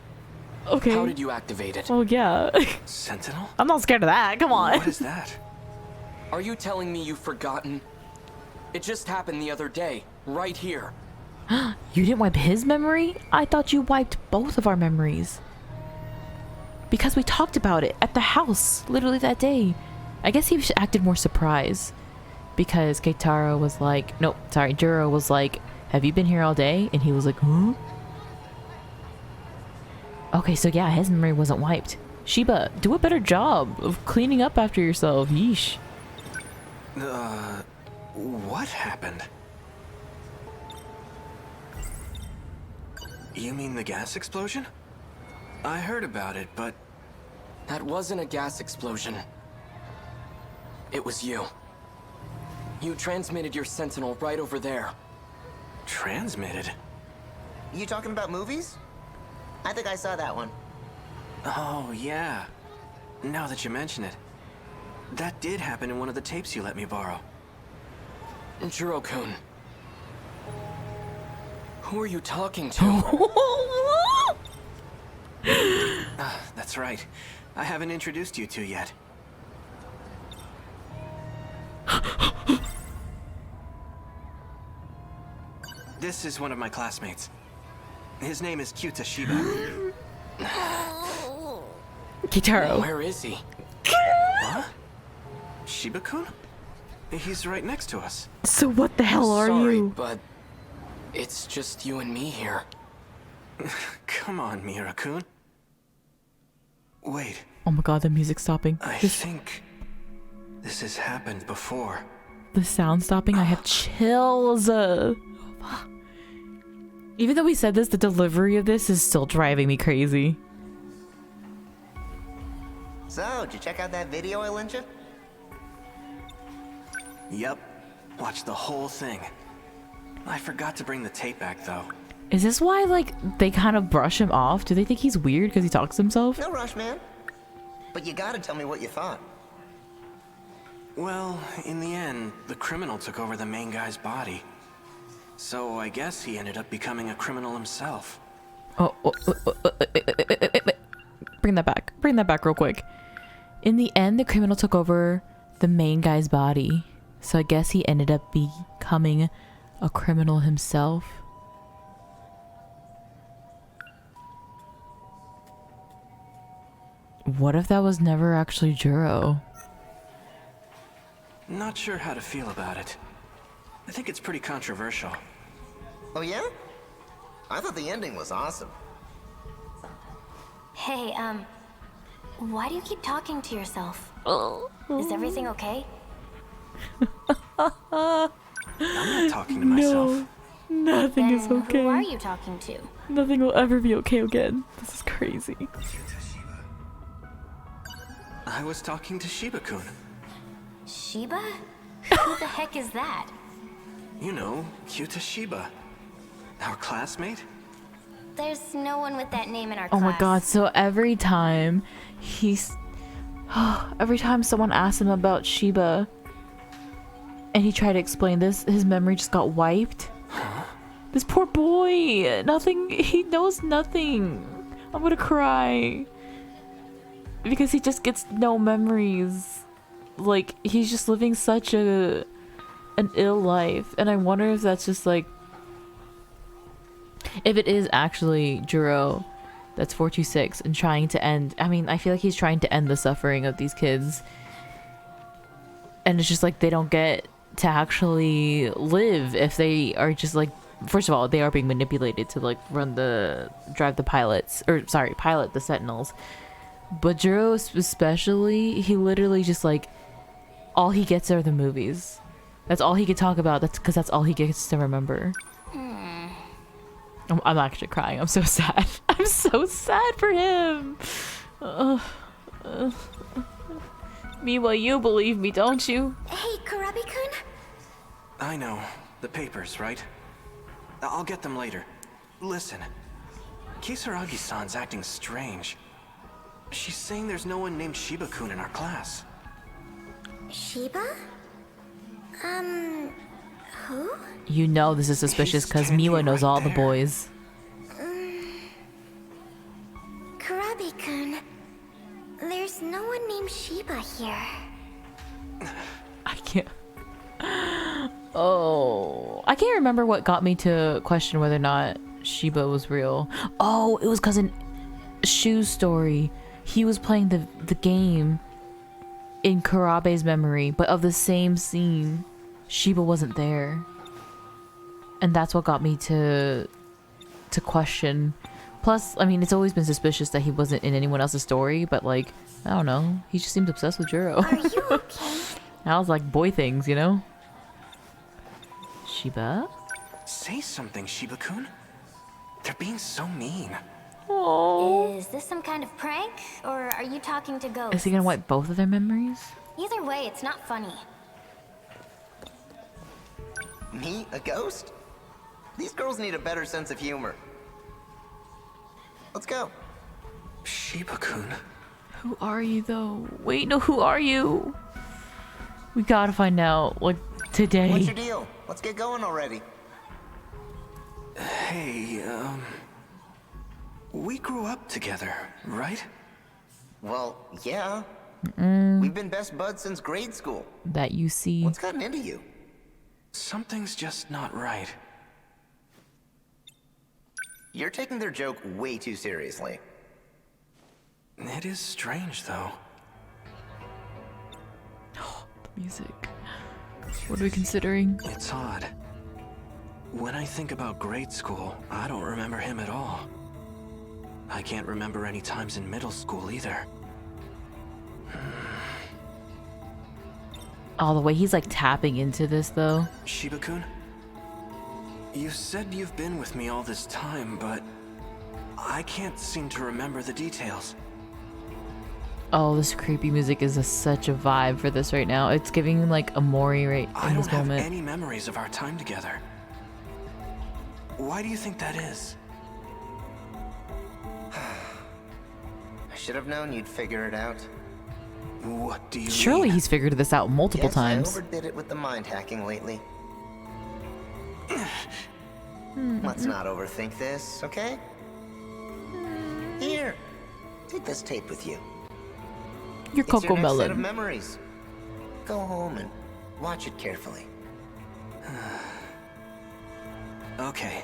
Okay. How did you activate it? Oh yeah. Sentinel? I'm not scared of that, come on. What is that? Are you telling me you've forgotten? It just happened the other day, right here. You didn't wipe his memory? I thought you wiped both of our memories. Because we talked about it at the house, literally that day. I guess he acted more surprised. Because Keitaro was like, nope, sorry, Juro was like, have you been here all day? And he was like, huh? Okay, so yeah, his memory wasn't wiped. Shiba, do a better job of cleaning up after yourself. Yeesh. What happened? You mean the gas explosion? I heard about it, but... That wasn't a gas explosion. It was you. You transmitted your Sentinel right over there. Transmitted? You talking about movies? I think I saw that one. Oh, yeah. Now that you mention it. That did happen in one of the tapes you let me borrow. Juro-kun. Who are you talking to? That's right. I haven't introduced you two yet. This is one of my classmates. His name is Shiba. Kitaro. Where is he? What? Shiba-kun? He's right next to us. So what the hell are Sorry, you? but it's just you and me here. Come on, Miura-kun. Wait. Oh my god, the music's stopping. I think this has happened before. The sound stopping, I have chills. Even though we said this, the delivery of this is still driving me crazy. So, did you check out that video I lent you? Yep. Watched the whole thing. I forgot to bring the tape back, though. Is this why, like, they kind of brush him off? Do they think he's weird because he talks to himself? No rush, man. But you gotta tell me what you thought. Well, in the end, the criminal took over the main guy's body. So I guess he ended up becoming a criminal himself. Bring that back. Bring that back real quick. In the end, the criminal took over the main guy's body. So I guess he ended up becoming a criminal himself. What if that was never actually Juro? Not sure how to feel about it. I think it's pretty controversial. Oh yeah? I thought the ending was awesome. Hey, why do you keep talking to yourself? Is everything okay? I'm not talking to myself. No, nothing is okay. Who are you talking to? Nothing will ever be okay again. This is crazy. I was talking to Shiba-kun. Shiba? Who the heck is that? You know, Shiba. Our classmate? There's no one with that name in our Oh class. my god, so every time every time someone asks him about Shiba and he tried to explain this, his memory just got wiped. Huh? This poor boy, he knows nothing. I'm gonna cry. Because he just gets no memories. Like, he's just living such an ill life. And I wonder if that's just like, if it is actually Juro that's 426 and trying to end, I mean, I feel like he's trying to end the suffering of these kids. And it's just like they don't get to actually live if they are just like, first of all, they are being manipulated to like drive the pilots, or sorry, pilot the Sentinels. But Juro especially, he literally just like, all he gets are the movies. That's all he can talk about. That's because that's all he gets to remember. I'm actually crying. I'm so sad. I'm so sad for him. Miwa, you believe me, don't you? Hey, Kurabi-kun? I know. The papers, right? I'll get them later. Listen. Kisaragi-san's acting strange. She's saying there's no one named Shiba-kun in our class. Shiba? Who? You know this is suspicious because Miwa knows all the boys. Kurabi-kun, there's no one named Shiba here. I can't. Oh, I can't remember what got me to question whether or not Shiba was real. Oh, it was because in Shu's story, he was playing the game in Kurabe's memory, but of the same scene, Shiba wasn't there. And that's what got me to question Plus, I mean, it's always been suspicious that he wasn't in anyone else's story, but like, I don't know. He just seems obsessed with Juro. Are you okay? I was like, boy things, you know? Shiba? Say something, Shiba-kun. They're being so mean. Oh. Is this some kind of prank, or are you talking to ghosts? Is he gonna wipe both of their memories? Either way, it's not funny. Me? A ghost? These girls need a better sense of humor. Let's go. Shiba-kun. Who are you, though? Wait, no, who are you? We gotta find out, like, today. What's your deal? Let's get going already. Hey, we grew up together, right? Well, yeah. We've been best buds since grade school. That you see. What's gotten into you? Something's just not right. You're taking their joke way too seriously. It is strange, though. The music. What are we considering? It's odd. When I think about grade school, I don't remember him at all. I can't remember any times in middle school either. Oh, the way he's like tapping into this though. Shiba-kun? You said you've been with me all this time, but I can't seem to remember the details. Oh, this creepy music is such a vibe for this right now. It's giving like a Mori right in this moment. I don't have any memories of our time together. Why do you think that is? I should have known you'd figure it out. What do you Surely mean? he's figured this out multiple times. I overdid it with the mind hacking lately. Let's not overthink this, okay? Here, take this tape with you. Your It's your Coco next set of Melon. memories. Go home and watch it carefully. Okay.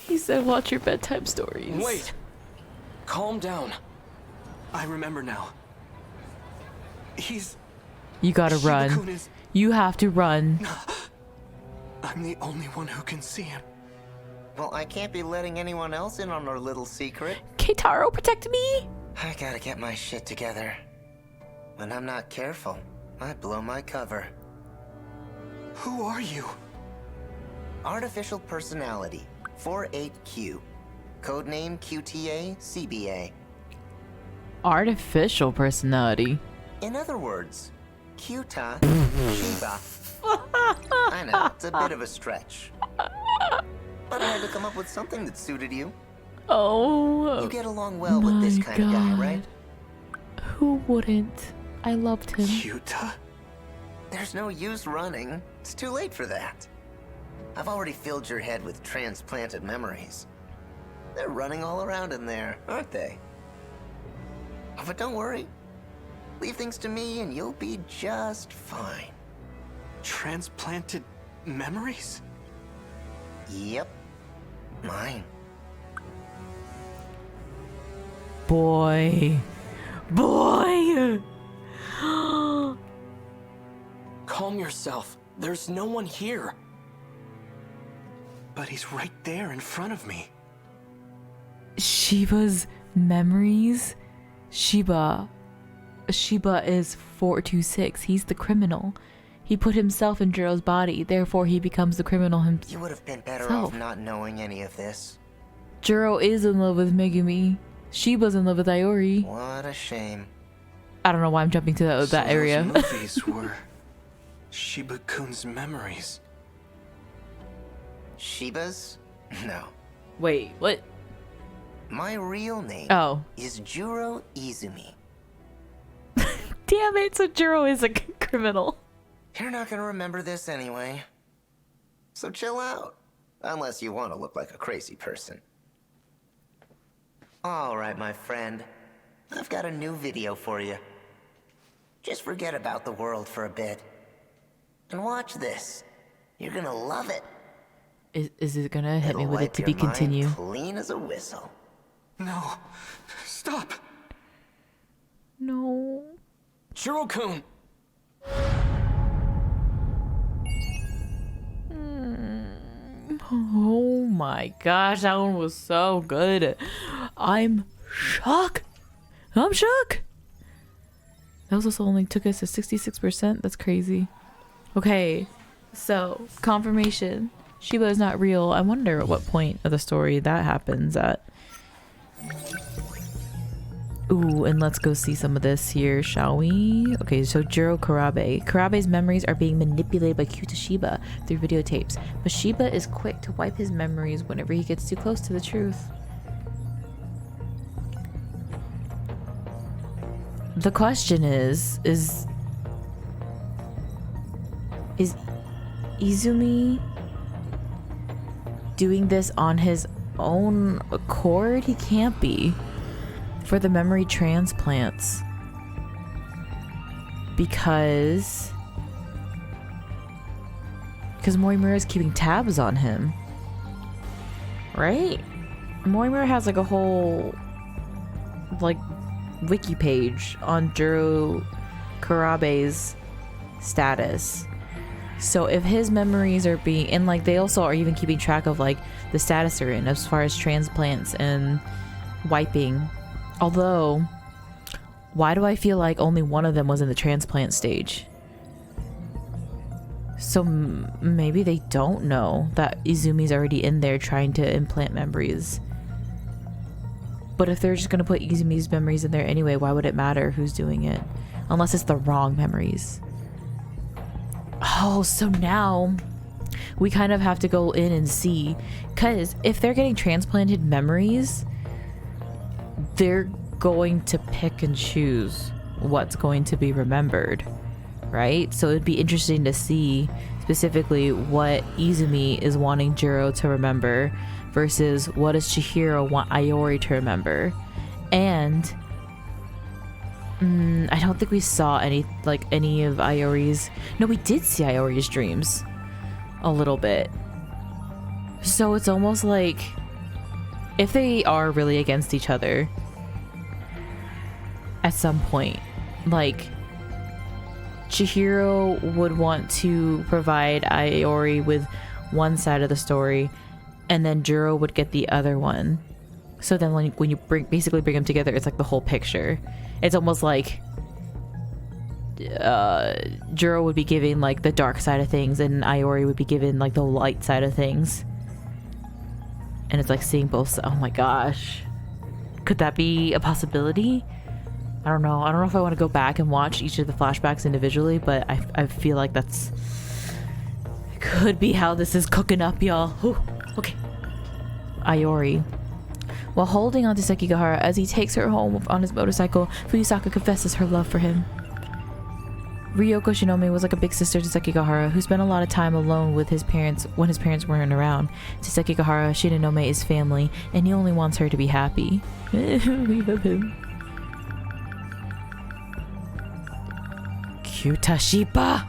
He said watch your bedtime stories. Wait! Calm down. I remember now. You gotta run. Shiba-kun is... You have to run. I'm the only one who can see him. Well, I can't be letting anyone else in on our little secret. Keitaro, protect me! I gotta get my shit together. When I'm not careful, I blow my cover. Who are you? Artificial Personality, 48Q. Codename QTA CBA. Artificial personality. In other words, Cuta Shiba. I know, it's a bit of a stretch. But I had to come up with something that suited you. Oh. You get along well with this kind of guy, right? Who wouldn't? I loved him. Cuta? There's no use running. It's too late for that. I've already filled your head with transplanted memories. They're running all around in there, aren't they? But don't worry. Leave things to me and you'll be just fine. Transplanted memories? Yep. Mine. Boy. Boy! Calm yourself. There's no one here. But he's right there in front of me. Shiba's memories? Shiba is 426. He's the criminal. He put himself in Juro's body, therefore he becomes the criminal himself. You would have been better off not knowing any of this. Juro is in love with Megumi. Shiba's in love with Iori. What a shame. I don't know why I'm jumping to that area. Those movies were Shiba-kun's memories. Shiba's? No. Wait, what? My real name is Juro Izumi. Damn it, so Juro is a criminal. You're not gonna remember this anyway. So chill out. Unless you want to look like a crazy person. Alright, my friend. I've got a new video for you. Just forget about the world for a bit. And watch this. You're gonna love it. Is it gonna hit me It'll with it wipe to your be mind continue? clean as a whistle. No. Stop. No. Juro-kun! Oh my gosh, that one was so good. I'm shocked. I'm shook. That was also only took us to 66%. That's crazy. Okay, so confirmation. Shiba is not real. I wonder at what point of the story that happens at. Ooh, and let's go see some of this here, shall we? Okay, so Juro Karabe. Karabe's memories are being manipulated by Q to Shiba through videotapes, but Shiba is quick to wipe his memories whenever he gets too close to the truth. The question is Izumi doing this on his own accord? He can't be. For the memory transplants. Because Morimura is keeping tabs on him. Right? Morimura has like a whole like wiki page on Juro Karabe's status. So if his memories are being, and like they also are even keeping track of like the status they're in as far as transplants and wiping. Although, why do I feel like only one of them was in the transplant stage? So maybe they don't know that Izumi's already in there trying to implant memories. But if they're just going to put Izumi's memories in there anyway, why would it matter who's doing it? Unless it's the wrong memories. Oh, so now we kind of have to go in and see. Because if they're getting transplanted memories, they're going to pick and choose what's going to be remembered, right? So it'd be interesting to see specifically what Izumi is wanting Juro to remember versus what does Chihiro want Iori to remember. And I don't think we saw any of Iori's. No, we did see Iori's dreams a little bit. So it's almost like if they are really against each other at some point, like Chihiro would want to provide Iori with one side of the story and then Juro would get the other one. So then when you basically bring them together, it's like the whole picture. It's almost like Juro would be giving like the dark side of things and Iori would be given like the light side of things. And it's like seeing both. Oh my gosh. Could that be a possibility? I don't know. I don't know if I want to go back and watch each of the flashbacks individually, but I feel like that's could be how this is cooking up, y'all. Okay. Iori. While holding on to Sekigahara as he takes her home on his motorcycle, Fuyusaka confesses her love for him. Ryoko Shinome was like a big sister to Sekigahara, who spent a lot of time alone with his parents when his parents weren't around. To Sekigahara, Shinonome is family, and he only wants her to be happy. We love him. Kyuta Shiba!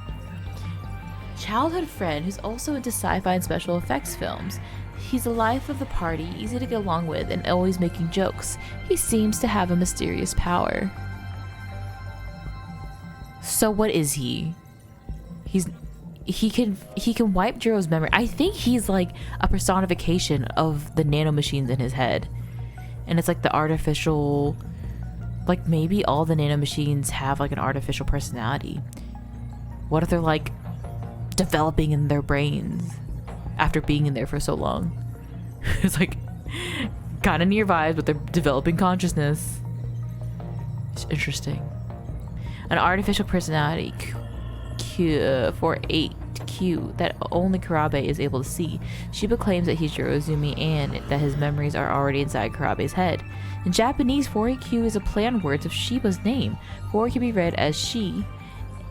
Childhood friend who's also into sci-fi and special effects films. He's the life of the party, easy to get along with, and always making jokes. He seems to have a mysterious power. So what is he? He can wipe Juro's memory. I think he's like a personification of the nanomachines in his head. And it's like the artificial, like maybe all the nanomachines have like an artificial personality. What if they're like developing in their brains after being in there for so long? It's like kind of Nier vibes, but they're developing consciousness. It's interesting. An artificial personality for 8Q that only Karabe is able to see. Shiba claims that he's Jurozumi and that his memories are already inside Karabe's head. In Japanese, 4AQ is a play on words of Shiba's name. 4 can be read as Shi,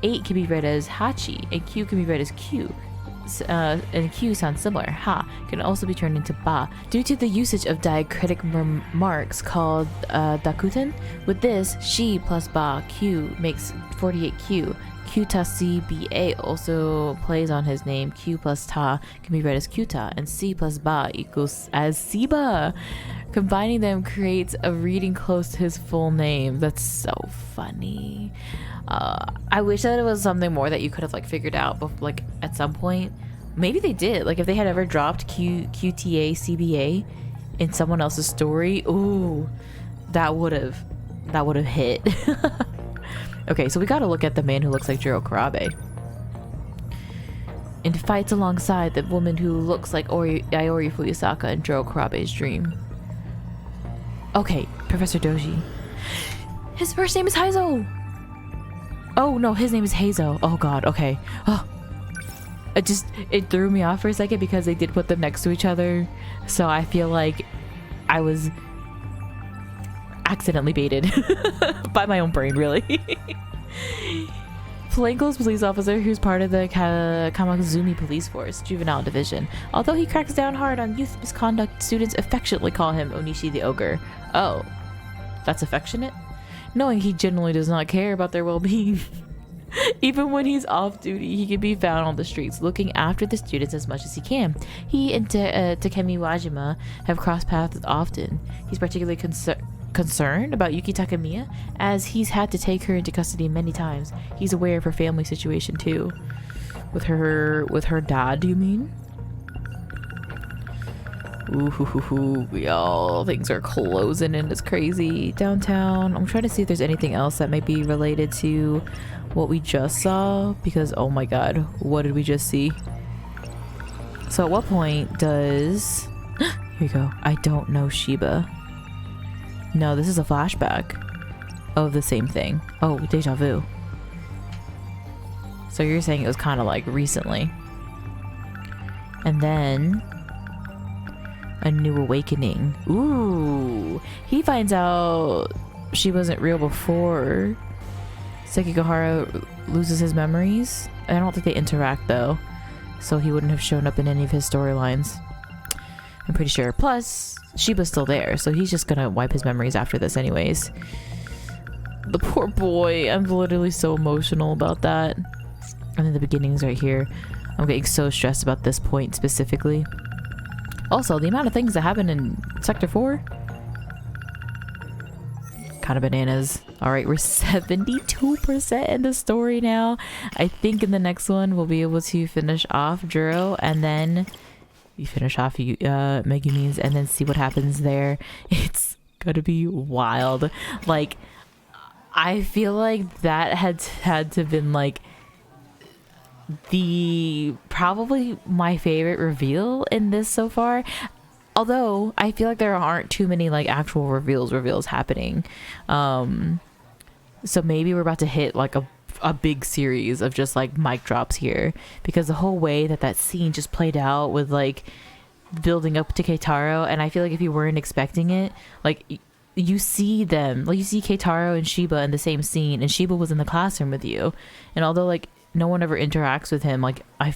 8 can be read as Hachi, and Q can be read as Q. And Q sounds similar. Ha can also be turned into Ba due to the usage of diacritic marks called dakuten. With this, Shi plus Ba Q makes 48Q. Q ta C B A also plays on his name. Q plus Ta can be read as Qta, and C plus Ba equals as Siba. Combining them creates a reading close to his full name. That's so funny. I wish that it was something more that you could have like figured out, like at some point. maybe they did. Like if they had ever dropped QTA CBA in someone else's story, ooh, that would have hit. Okay, so we got to look at the man who looks like Juro Karabe and fights alongside the woman who looks like Iori Fuyusaka in Juro Karabe's dream. Okay, Professor Doji. His first name is Heizo. Oh no, his name is Heizo. Oh god, okay. Oh, it threw me off for a second because they did put them next to each other, so I feel like I was accidentally baited by my own brain, really. Flanko's police officer who's part of the Kamakazumi police force juvenile division. Although he cracks down hard on youth misconduct, students affectionately call him Onishi the Ogre. Oh, that's affectionate? Knowing he generally does not care about their well-being. Even when he's off duty, he can be found on the streets looking after the students as much as he can. He and Takemi Wajima have crossed paths often. He's particularly concerned about Yuki Takemiya, as he's had to take her into custody many times. He's aware of her family situation too. With her dad, do you mean? Ooh, y'all, things are closing in. It's crazy downtown. I'm trying to see if there's anything else that might be related to what we just saw, because oh my god, what did we just see? So at what point does here we go. I don't know Shiba. No, this is a flashback of the same thing. Oh, deja vu. So you're saying it was kind of like recently, and then a new awakening. Ooh, he finds out she wasn't real before Sekigahara loses his memories. I don't think they interact though, so he wouldn't have shown up in any of his storylines, I'm pretty sure. Plus Shiba's still there, so he's just gonna wipe his memories after this anyways. The poor boy, I'm literally so emotional about that. And then the beginning's right here. I'm getting so stressed about this point specifically. Also, the amount of things that happen in Sector 4, kind of bananas. Alright, we're 72% in the story now. I think in the next one we'll be able to finish off Juro, and then you finish off Megumin's, and then see what happens there. It's gonna be wild. Like, I feel like that had to been like the probably my favorite reveal in this so far, although I feel like there aren't too many like actual reveals happening, so maybe we're about to hit like a big series of just like mic drops here, because the whole way that scene just played out with like building up to Keitaro, and I feel like if you weren't expecting it, like you see them, like you see Keitaro and Shiba in the same scene, and Shiba was in the classroom with you, and although like no one ever interacts with him, like I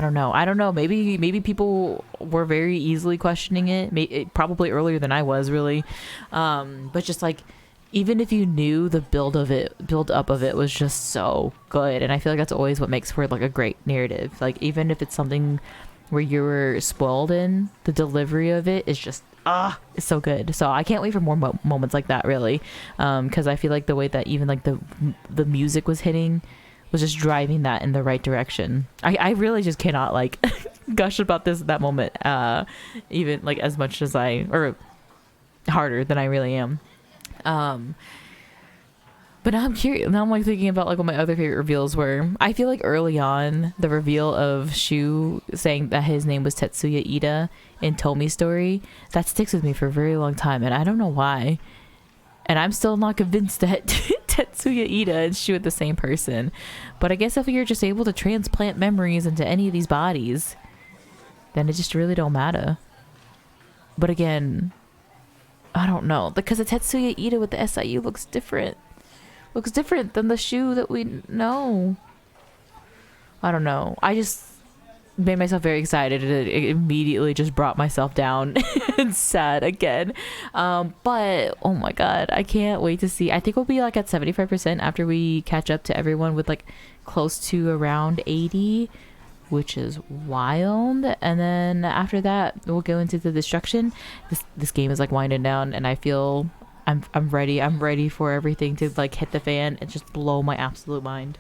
don't know, maybe people were very easily questioning it, probably earlier than I was, really, but just like even if you knew, the build up of it was just so good, and I feel like that's always what makes for like a great narrative. Like even if it's something where you were spoiled in, the delivery of it is just it's so good. So I can't wait for more moments like that, really, because I feel like the way that even like the music was hitting was just driving that in the right direction. I really just cannot like gush about that moment even like as much as or harder than I really am. But now I'm curious. Now I'm like thinking about like what my other favorite reveals were. I feel like early on, the reveal of Shu saying that his name was Tetsuya Ida in Tomi's story, that sticks with me for a very long time, and I don't know why. And I'm still not convinced that Tetsuya Ida and Shu are the same person. But I guess if you're just able to transplant memories into any of these bodies, then it just really don't matter. But again, I don't know, because the Tetsuya Ida with the SIU looks different than the Shu that we know. I don't know, I just made myself very excited, and it immediately just brought myself down and sad again. But oh my god, I can't wait to see. I think we'll be like at 75% after we catch up to everyone with like close to around 80, which is wild. And then after that we'll go into the destruction. This game is like winding down, and I feel I'm ready for everything to like hit the fan and just blow my absolute mind.